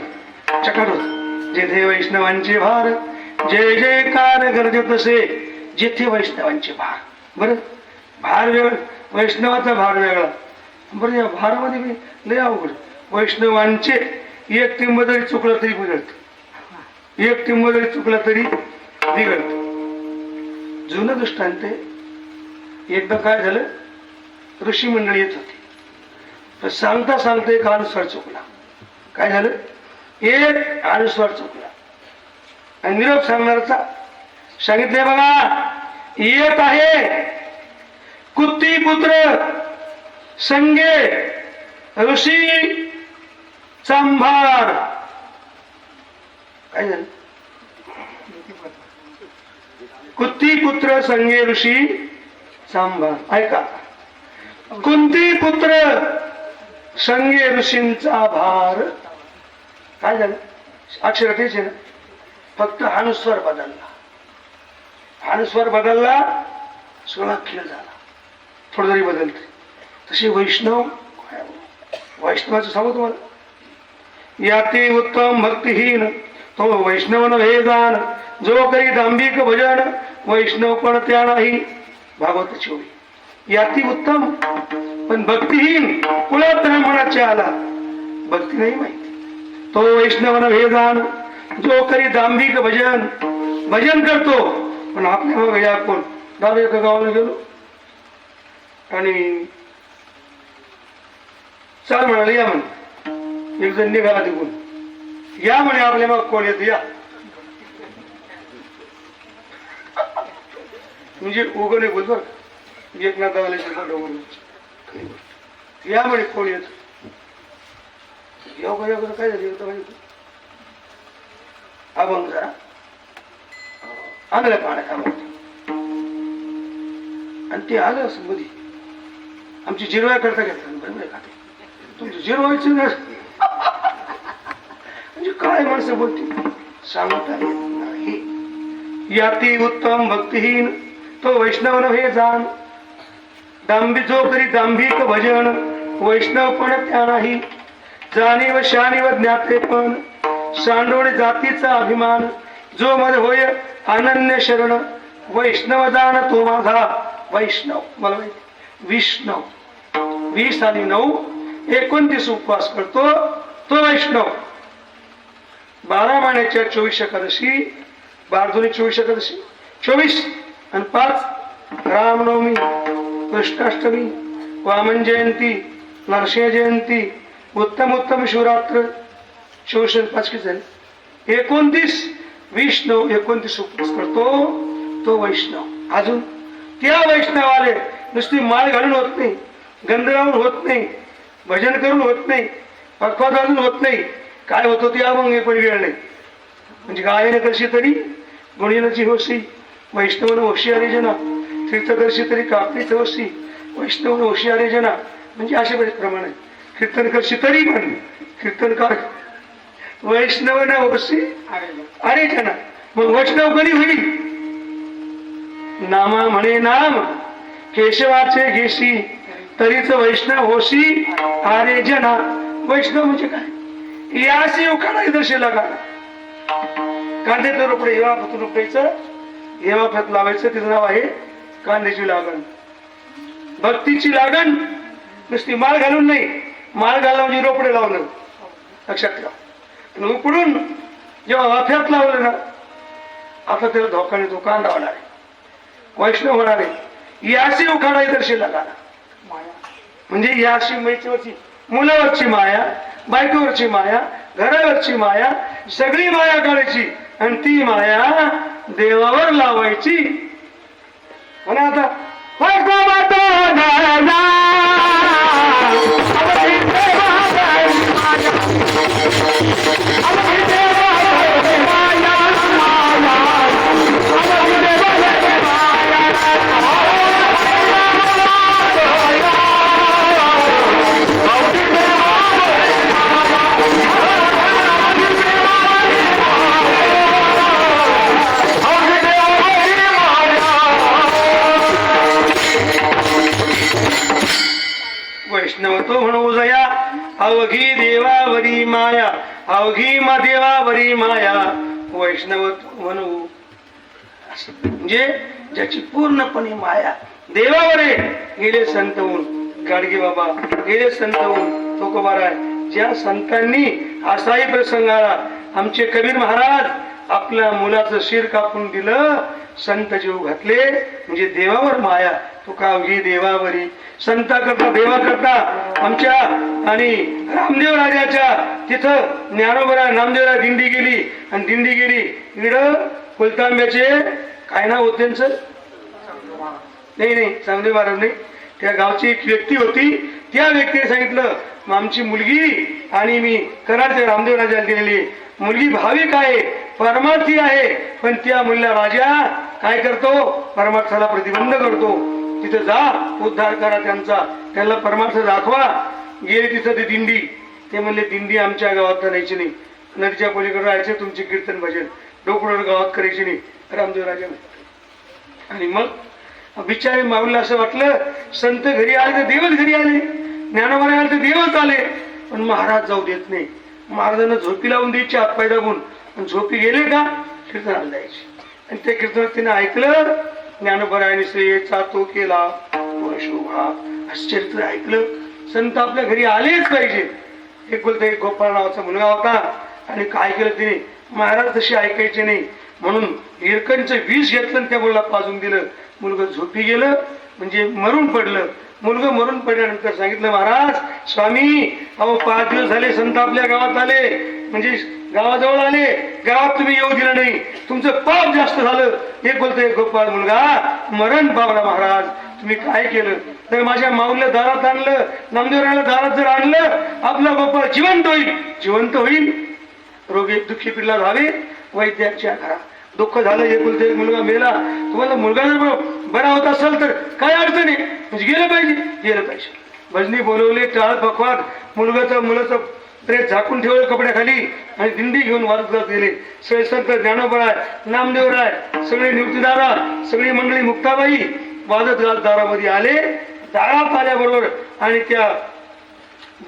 चकाट होत. जेथे वैष्णवांचे भार जय जयकार गरजत असे, जेथे वैष्णवांचे भार. बरं भार वेगळा, वैष्णवाचा भार वेगळा. बरं या भारामध्ये मी लय अवघड. वैष्णवांचे एक टिंब जरी चुकलं तरी बिघडत, एक टिंब जरी चुकला तरी बिघडत. जुनं दृष्टांत आहे. एकदा काय झालं, ऋषी मंडळी येत होती, तर सांगता सांगता एक अनुस्वार चुकला. काय झालं, एक अनुस्वार चुकला आणि निरोप सांगणारचा सांगितले बघा, येत आहे कुत्ती पुत्र संगे ऋषी चांभार. काय झालं, कुत्ती पुत्र संगे ऋषी चांभार. ऐका, कुंती पुत्र संगे ऋषींचा भार. काय झालं, अक्षर तेच आहे ना, फक्त अनुस्वार बदलला. अनुस्वार बदलला, सगळा खेळ झाला. थोडं जरी बदलते. तसे वैष्णव, वैष्णवाचं सांगू तुम्हाला, याती उत्तम भक्तिहीन तो वैष्णव नव्हे जाण, जो करी दांभिक भजन वैष्णव पण त्या नाही. भागवत चोरी. याती उत्तम पण भक्तिहीन, कुळात ब्राह्मणाचे आला, भक्ती नाही माहिती, तो वैष्णव नव्हे जाण, जो करी दांभिक भजन भजन करतो. पण आपल्या मग या कोण दादा एका गावाला गेलो आणि चाल म्हणाले, या म्हणे. एक जण निघाला तिकून, या म्हणे आपल्या मग कोण येत, या. म्हणजे उगवणे बोल बर, एकनाथ या म्हणे कोण येत. योगा काय झाली, अभंग जरा आणलं पाण्यात आणि ते आलं असं मध्ये. आमची जिरवाय करता घेतला, बरोबर खाते तुमची जिरवायची म्हणजे काय माणसं बोलते सांगता येत नाही. याती उत्तम भक्तिहीन तो वैष्णव नव्हे जाण, जो करी दांभिक भजन वैष्णव पण त्या नाही. जाणीव शाणीव ज्ञाते पण सांडोळ जातीचा अभिमान, जो मध होय अनन्य शरण वैष्णव जाण तो माझा वैष्णव. मला विष्णव 20 आणि 9 29 उपवास करतो तो वैष्णव. 12 महिन्याच्या 24 एकादशी, 12 24 एकादशी, 24 आणि 5 रामनवमी, कृष्णाष्टमी, वामन जयंती, नरसिंह जयंती, उत्तम उत्तम शिवरात्र, 24 आणि 5 किती झाले, 29 विष्णू 29 उपवास करतो तो वैष्णव. अजून त्या वैष्णवाले नुसती माळ घालून होत नाही, गंध लावून होत नाही, भजन करून होत नाही, पक्वा घालून होत नाही. काय होतो ते अभंग पण वेळ नाही. म्हणजे गायन कशी तरी गुणीनाची होशी, वैष्णवन होशियारी जना, तीर्थदर्शी तरी कापलीच होशी, वैष्णवन होशियारी जना. म्हणजे असे बरेच प्रमाण आहे. कीर्तन करशी तरी पण कीर्तनकार वैष्णव न होशी अरे जना. मग वैष्णव कधी होईल, नामा म्हणे नाम केशवाचे घेशी, तरीच वैष्णव होशी अरे जना. वैष्णव म्हणजे काय, याशी उखाणा दर्शी लागा. कांद्याचं रोपडे हेवा फत रुपयाचं हेवा फत लावायचं, तिचं नाव आहे कांद्याची लागण. भक्तीची लागण नुसती माळ घालून नाही, माळ घालणं म्हणजे रोपडे लावलं, लक्षात ठेवा. उपडून जेव्हा वाफ्यात लावलं ना, आता त्याला धोकाने तो कांदा होणार आहे, वैष्णव होणार आहे. याशी उखाणा दर्शी लागा. म्हणजे याशी मैत्रीवरची, मुलावरची माया, बायकोवरची माया, घरावरची माया, सगळी माया काढायची आणि ती माया देवावर लावायची. म्हणा आता वैष्णव तो म्हणू जया, अवघी देवावरी माया, अवघी मा देवावरी माया वैष्णव म्हणू. म्हणजे ज्याची पूर्णपणे माया देवावर आहे. गेले संत होऊन गाडगे बाबा, गेले संत होऊन तुकोबाराय. ज्या संतांनी असाही प्रसंग आला, आमचे कबीर महाराज आपल्या मुलाचं शिर कापून दिलं, संत जीव घातले. म्हणजे देवावर माया. तुका अवघी देवावरी, संता करता देवा करता. आमच्या आणि रामदेव राजाच्या तिथं ज्ञानोबरा नामदेवरा दिंडी गेली आणि दिंडी गेली इकडं कुलतांब्याचे काय नाव होत त्यांचं? नाही चांगदेव महाराज नाही, त्या गावची एक व्यक्ती होती. त्या व्यक्तीने सांगितलं आमची मुलगी आणि मी कराडच्या रामदेव राजाला दिलेली मुलगी भाविक आहे, परमार्थी आहे, पण त्या मुलीला राजा काय करतो? परमार्थाला प्रतिबंध करतो. तिथं जा, उद्धार करा त्यांचा, त्यांना परमार्थ दाखवा. गेले तिथं ते दिंडी. ते म्हणले दिंडी आमच्या गावात करायची नाही, नदीच्या पलीकडे राहायचे, तुमचे कीर्तन भजन डोकडोर गावात करायची नाही. रामदेव राजा आणि मग बिचारे माऊलीला असं वाटलं संत घरी आले तर देवच घरी आले, ज्ञानोबा आले तर देवच आले, पण महाराज जाऊ देत नाही. महाराजांना झोपी लावून द्यायची हातपाय दाबून, पण झोपी गेले का कीर्तनाला द्यायची. आणि त्या कीर्तनात तिने ऐकलं ज्ञानोबरायने श्रेयचा तो केला शोभा. आश्चर्य ऐकलं. संत आपल्या घरी आलेच पाहिजे. एक बोलतो एक गोपाळ नावाचा मुलगा होता आणि काय केलं तिने, महाराज तशी ऐकायचे नाही म्हणून हिरकणीचं विष घेतलं आणि त्या मुलाला पाजून दिलं. मुलगा झोपी गेलं, म्हणजे मरून पडलं. मुलगा मरून पडल्यानंतर सांगितलं महाराज स्वामी अहो 5 दिवस झाले संत आपल्या गावात आले, म्हणजे गावाजवळ आले, गावात तुम्ही येऊ दिलं नाही, तुमचं पाप जास्त झालं. एक बोलतोय गोपाळ मुलगा मरण पावला महाराज, तुम्ही काय केलं? तर माझ्या माऊलीला दारात आणलं, नामदेवराला दारात जर आणलं, आपला गोपाळ जिवंत होईल. जिवंत होईल, रोगी दुःखी पिल्ला झाले वैद्याच्या घरात. दुःख झालं, एक बोलतो एक मुलगा मेला. तुम्हाला मुलगा जर बरा होत असेल तर काय अडचण आहे, म्हणजे गेलं पाहिजे. भजनी बोलवले, टाळ पखवाट, मुलाचं प्रेत झाकून ठेवलं कपड्याखाली आणि दिंडी घेऊन वाजत गेले. सगळे संत ज्ञानोबराय, नामदेवराय, सगळे निवृत्तीदारा, सगळी मंडळी मुक्ताबाई वाजत घालत दारामध्ये आले. दारात आल्याबरोबर आणि त्या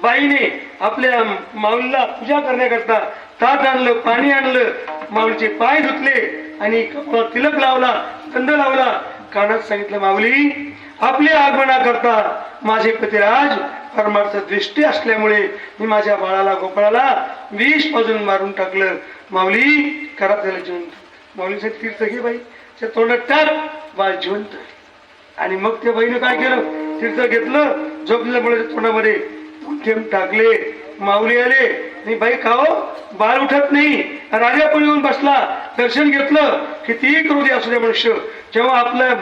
बाईने आपल्या माऊलीला पूजा करण्याकरता ताट आणलं, पाणी आणलं, माऊलीचे पाय धुतले आणि कपाळात तिलक लावला, गंध लावला. कानात सांगितलं माऊली आपल्या आगमनाकरता माझे पतिराज परमार्थ दृष्टी असल्यामुळे मी माझ्या बाळाला गोपाळाला विष पाजून मारून टाकलं. माऊली करा त्याला जिवंत. माऊलीचे तीर्थ घे बाई, त्या तोंडात टाक, बाळ जिवंत. आणि मग त्या बाईनं काय केलं, तीर्थ घेतलं, झोपल्यामुळे तोंडामध्ये थेंब टाकले. माऊली आले आणि बाई खाओ बाळ उठत नाही. राजा पण येऊन बसला, दर्शन घेतलं. कितीही करू दे असू दे मनुष्य, जेव्हा आपल्या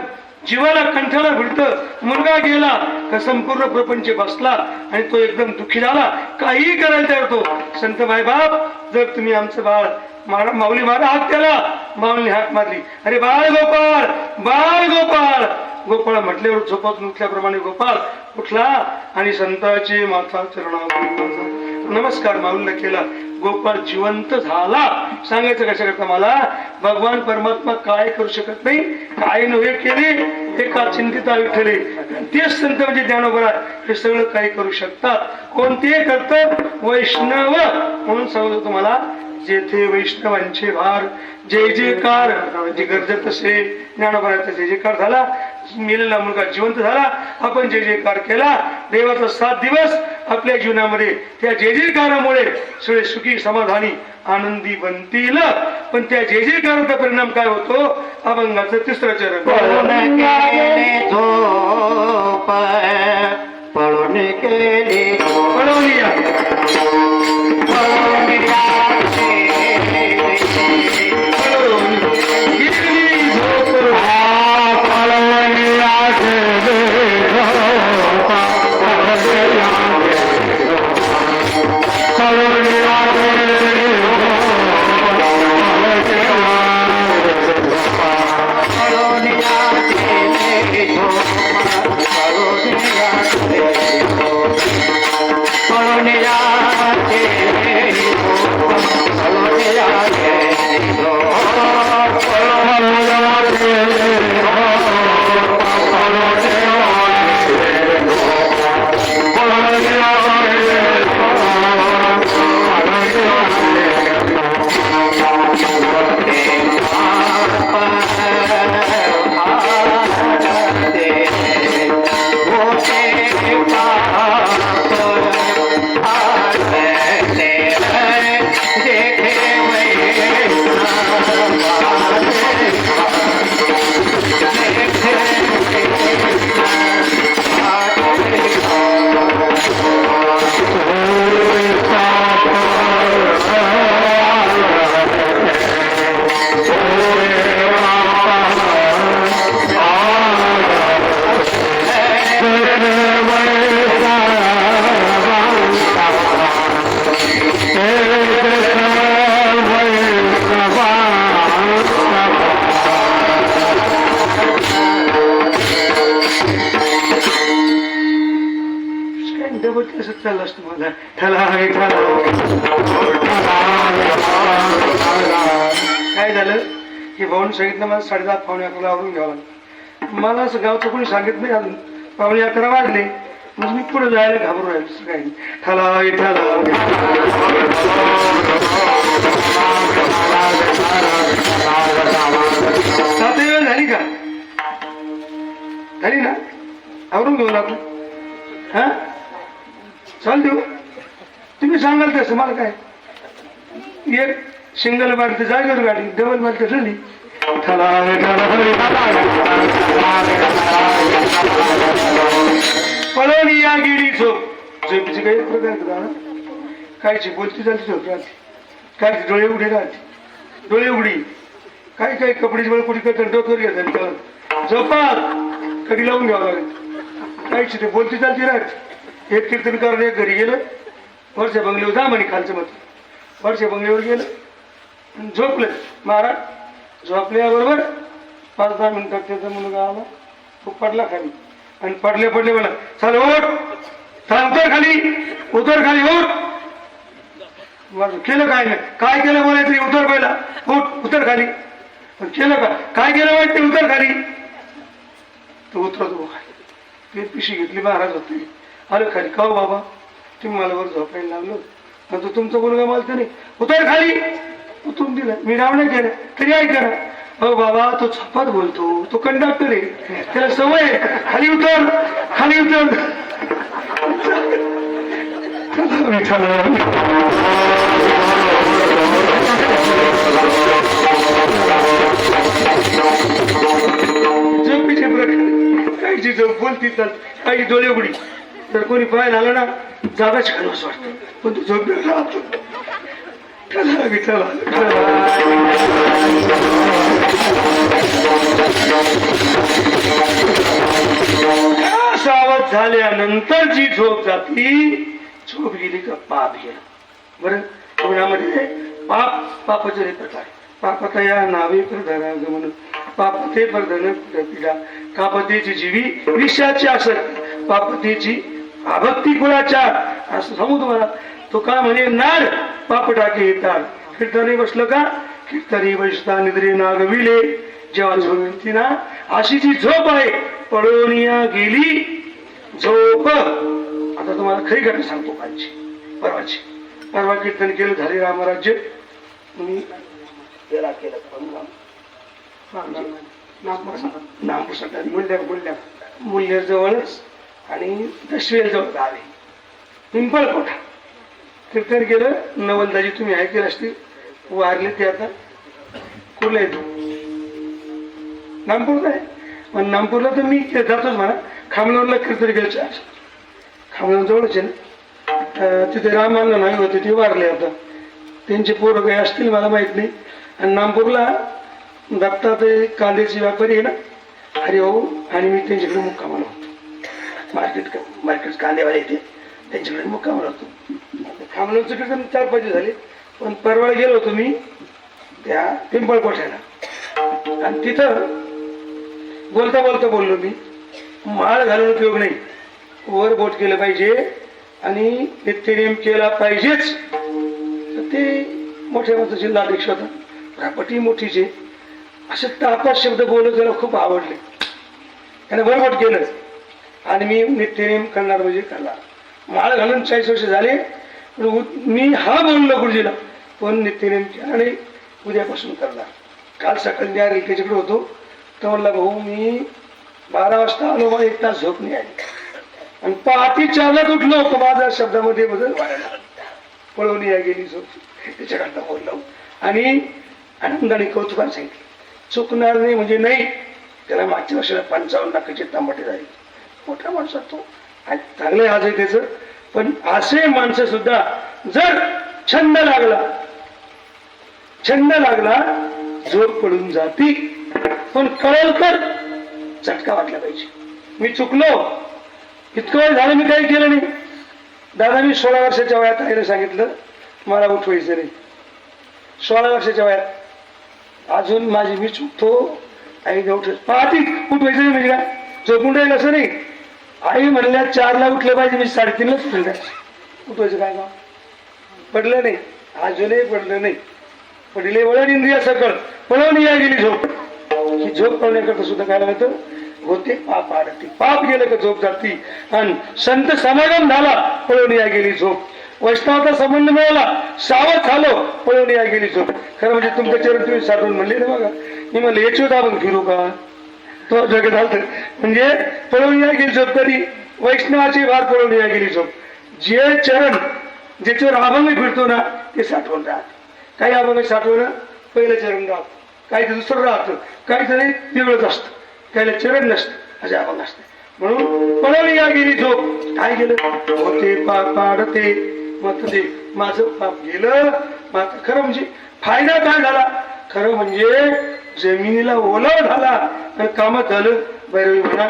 जीवाला कंठाला भिडतं, मुलगा गेला का संपूर्ण प्रपंच बसला आणि तो एकदम दुःखी झाला, काहीही करायला तयार होतो. संत बाप जर तुम्ही आमचं बाळ मारा, माऊली मारा हात त्याला. माऊलीने हात मारली, अरे बाळ गोपाळ, बाळ गोपाळ. गोपाळ म्हटल्यावर झोपातून उठल्याप्रमाणे गोपाळ उठला आणि संताचे माथा चरणावर नमस्कार माऊलीला केला. गोपाळ जिवंत झाला. सांगायचं कशा करता मला, भगवान परमात्मा काय करू शकत नाही, काय नव्हे केले एका चिंतिता विठ्ठले. तेच संत म्हणजे ज्ञानोबा, हे सगळं काही करू शकतात. कोणते करतं? वैष्णव. म्हणून सांगतो तुम्हाला, जेथे वैष्णवांचे भार जय जयकार, जे गरजत तसे ज्ञानोबाचा जय जयकार झाला. मेलेला मुलगा जिवंत झाला, आपण जय जयकार केला. देवाचा 7 दिवस आपल्या जीवनामध्ये त्या जय जयकारामुळे सगळे सुखी समाधानी आनंदी बनतील. पण त्या जय जयकाराचा परिणाम काय होतो? अभंगाचं 3रं चरण. पळून केले पळून ठला काय झालं की भाऊन सांगितलं मला 10:30 पावणे 11 आवरून घ्यावं लागलं. मला असं गावचं कोणी सांगितलं नाही अजून. पावणे 11 वाजले म्हणजे मी पुढे जायला घाबरून राहिलो. काही ठला सात वेळ झाली का? झाली ना? आवरून घेऊ आपण. हा चाल देऊ. तुम्ही सांगाल तसं मला काय. एक सिंगल बालती जागेवर गाडी, डबल बालती झाली. पळवली या गेली झोप. झोपीची काही प्रकार कायची बोलती झाली झोप राहते, कायची डोळे उघडे राहते, डोळे उघडी काय काय कपडे वेळ कुठे करतात डोक्यावर घेतात त्याला झोपात कधी लावून घ्यावं लागेल. कायची ते बोलती चालती राहते. एक कीर्तन करून एक घरी गेलं, वरच्या बंगल्यावर जा म्हणे खालचं मत वरच्या बंगल्यावर गेलं झोपलं. महाराज झोपल्याबरोबर 5-10 मिनिटात त्याचा मुलगा आला, तो पडला खाली आणि पडले मला चाल ओट चाल उतर खाली, उतर खाली ओट. माझं केलं काय नाही, काय केलं बोलायचं उतर पहिला, उठ उतर खाली. पण केलं का काय केलं वाटते उतर खाली. तो उतरतो खाली. ते पिशी घेतली महाराज होते आलं खाली. का हो बाबा तुम्ही मला वर झोपायला लागलो आणि तो तुमचा मुलगा मला नाही उतर खाली. उतरून दिलं मी नाव नाही केलं तरी ऐका ना. हो बाबा तो छपात बोलतो, तो कंडक्टर आहे, त्याला सवय आहे. खाली उतर खाली उतर. झोपीचे प्रकार काहीची झोप बोलती चाल, काही डोळे उघडी. तर कोणी पाहायला आलं ना जागाच खाणं असं वाटतं, पण तू झोप राहतो. सावध झाल्यानंतर जी झोप जाती, झोप गेली का पाप गेला. बरं कोणामध्ये पापाचे प्रकार. पापता या नावे प्रधाना म्हणून पापते प्रधान पिढा कापतेची जीवी विषयाची असत पापतेची अभक्ती कुळाच्या असं सांगू तुम्हाला. तो का म्हणे नाड पाप टाके येतात. कीर्तने बसलं का कीर्तने बसता निद्रे नागविले जेव्हा झोपती ना अशी जी झोप आहे पळवणिया गेली झोप. आता तुम्हाला खरी घटना सांगतो. कालची परवा कीर्तन केलं झाले रामराज्य. मी त्याला केलं मूल्य जवळच आणि दशवेल जवळ गावे पिंपळ कोठा कीर्तन केलं. नवलदाजी तुम्ही ऐकले असतील, वारले ते आता कुठला येतो नागपूरला आहे. पण नागपूरला तर मी जातोच म्हणा. खामगावला कीर्तन केलं, खामगाव जवळच आहे ना. तिथे रामाला नाही होते ते वारले आता. त्यांचे पोरं काही असतील मला माहित नाही. आणि नागपूरला दत्ता ते कांद्याचे व्यापारी आहे ना हरिभाऊ, आणि मी त्यांच्याकडे मुक्कामाला होतो. मार्केट कांदेवाले येते त्यांच्याकडे मुक्कामाला होतो. खामगावचं कीर्तन 4-5 झाले. पण परवा गेलो होतो मी त्या पिंपळ कोठ्याला आणि तिथं बोलता बोललो मी माळ घालून उपयोग नाही, वर बोट केलं पाहिजे आणि नित्यनेम केला पाहिजेच. तर ते मोठ्या मोठं जिल्हाध्यक्ष होता, प्रॉपर्टी मोठीचे, असे 4-5 शब्द बोलत त्याला खूप आवडले. त्याने बरोबर केलं आणि मी नित्यनेम करणार म्हणजे करणार. माळ घालून 40 वर्ष झाले. मी हा बोललो गुरुजीला, पण नित्यनेम केला नाही, उद्यापासून करणार. काल सकाळी त्या रेल्वेच्याकडे होतो तर म्हणला भाऊ मी 12 वाजता आलो, मला 1 तास झोप नाही आली आणि पहाटे 4ला उठलो होतो. माझ्या शब्दामध्ये बदल वाढला. पळवली या गेली झोप. त्याच्याकरता बोललो आणि आनंदाने कौतुकाने सांगितलं चुकणार नाही म्हणजे नाही. त्याला मागच्या वर्षाला 55 लाखाचे तांबटे झाले. मोठा माणूस तो चांगलं आज आहे त्याचं. पण असे माणसं सुद्धा जर छंद लागला झोप पडून जाती. पण कळेल तर झटका वाटला पाहिजे. मी चुकलो, इतकं वेळ झालं मी काही केलं नाही. दादा मी 16 वर्षाच्या वयात आईला सांगितलं मला उठवायचं नाही. 16 वर्षाच्या वयात अजून माझी मी चुकतो. आई उठ पहाटे उठवायचं नाही म्हणजे काय झोपून राहील असं नाही. आई म्हणल्या 4ला उठलं पाहिजे, मी 3:30ला उठलं. उठवायचं काय का पडलं नाही अजूनही पडलं नाही पडले वळण इंद्रिया सकळ पळवून या गेली झोप ही झोप पळण्याकरता सुद्धा काय होतं होते पाप आडती पाप गेलं का झोप जाती आणि संत समागम झाला पळवून या गेली झोप वैष्णवाचा संबंध मिळाला सावध झालो पळवून या गेली झोप खरं म्हणजे तुमचं चरण तुम्ही साठवून म्हणले ना बघा मी म्हणलं याची दाबून फिरू का तो जग झालं म्हणजे पळवून या गेली झोप कधी वैष्णवाची वार पळवून या गेली झोप जे चरण ज्याच्यावर अभंग फिरतो ना ते साठवून राहत काही अभंग साठवणं पहिलं चरण राहत काही दुसरं राहतं काही तरी वेगळंच असतं काहीला चरण नसतं असे अभंग असते म्हणून पळवली या गेली झोप काय गेलं होते पाडते मग ते माझं पाप गेलं मग खरं म्हणजे फायदा काय झाला खरं म्हणजे जमिनीला ओलाव झाला आणि कामात झालं भैरवी म्हणा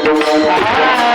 आ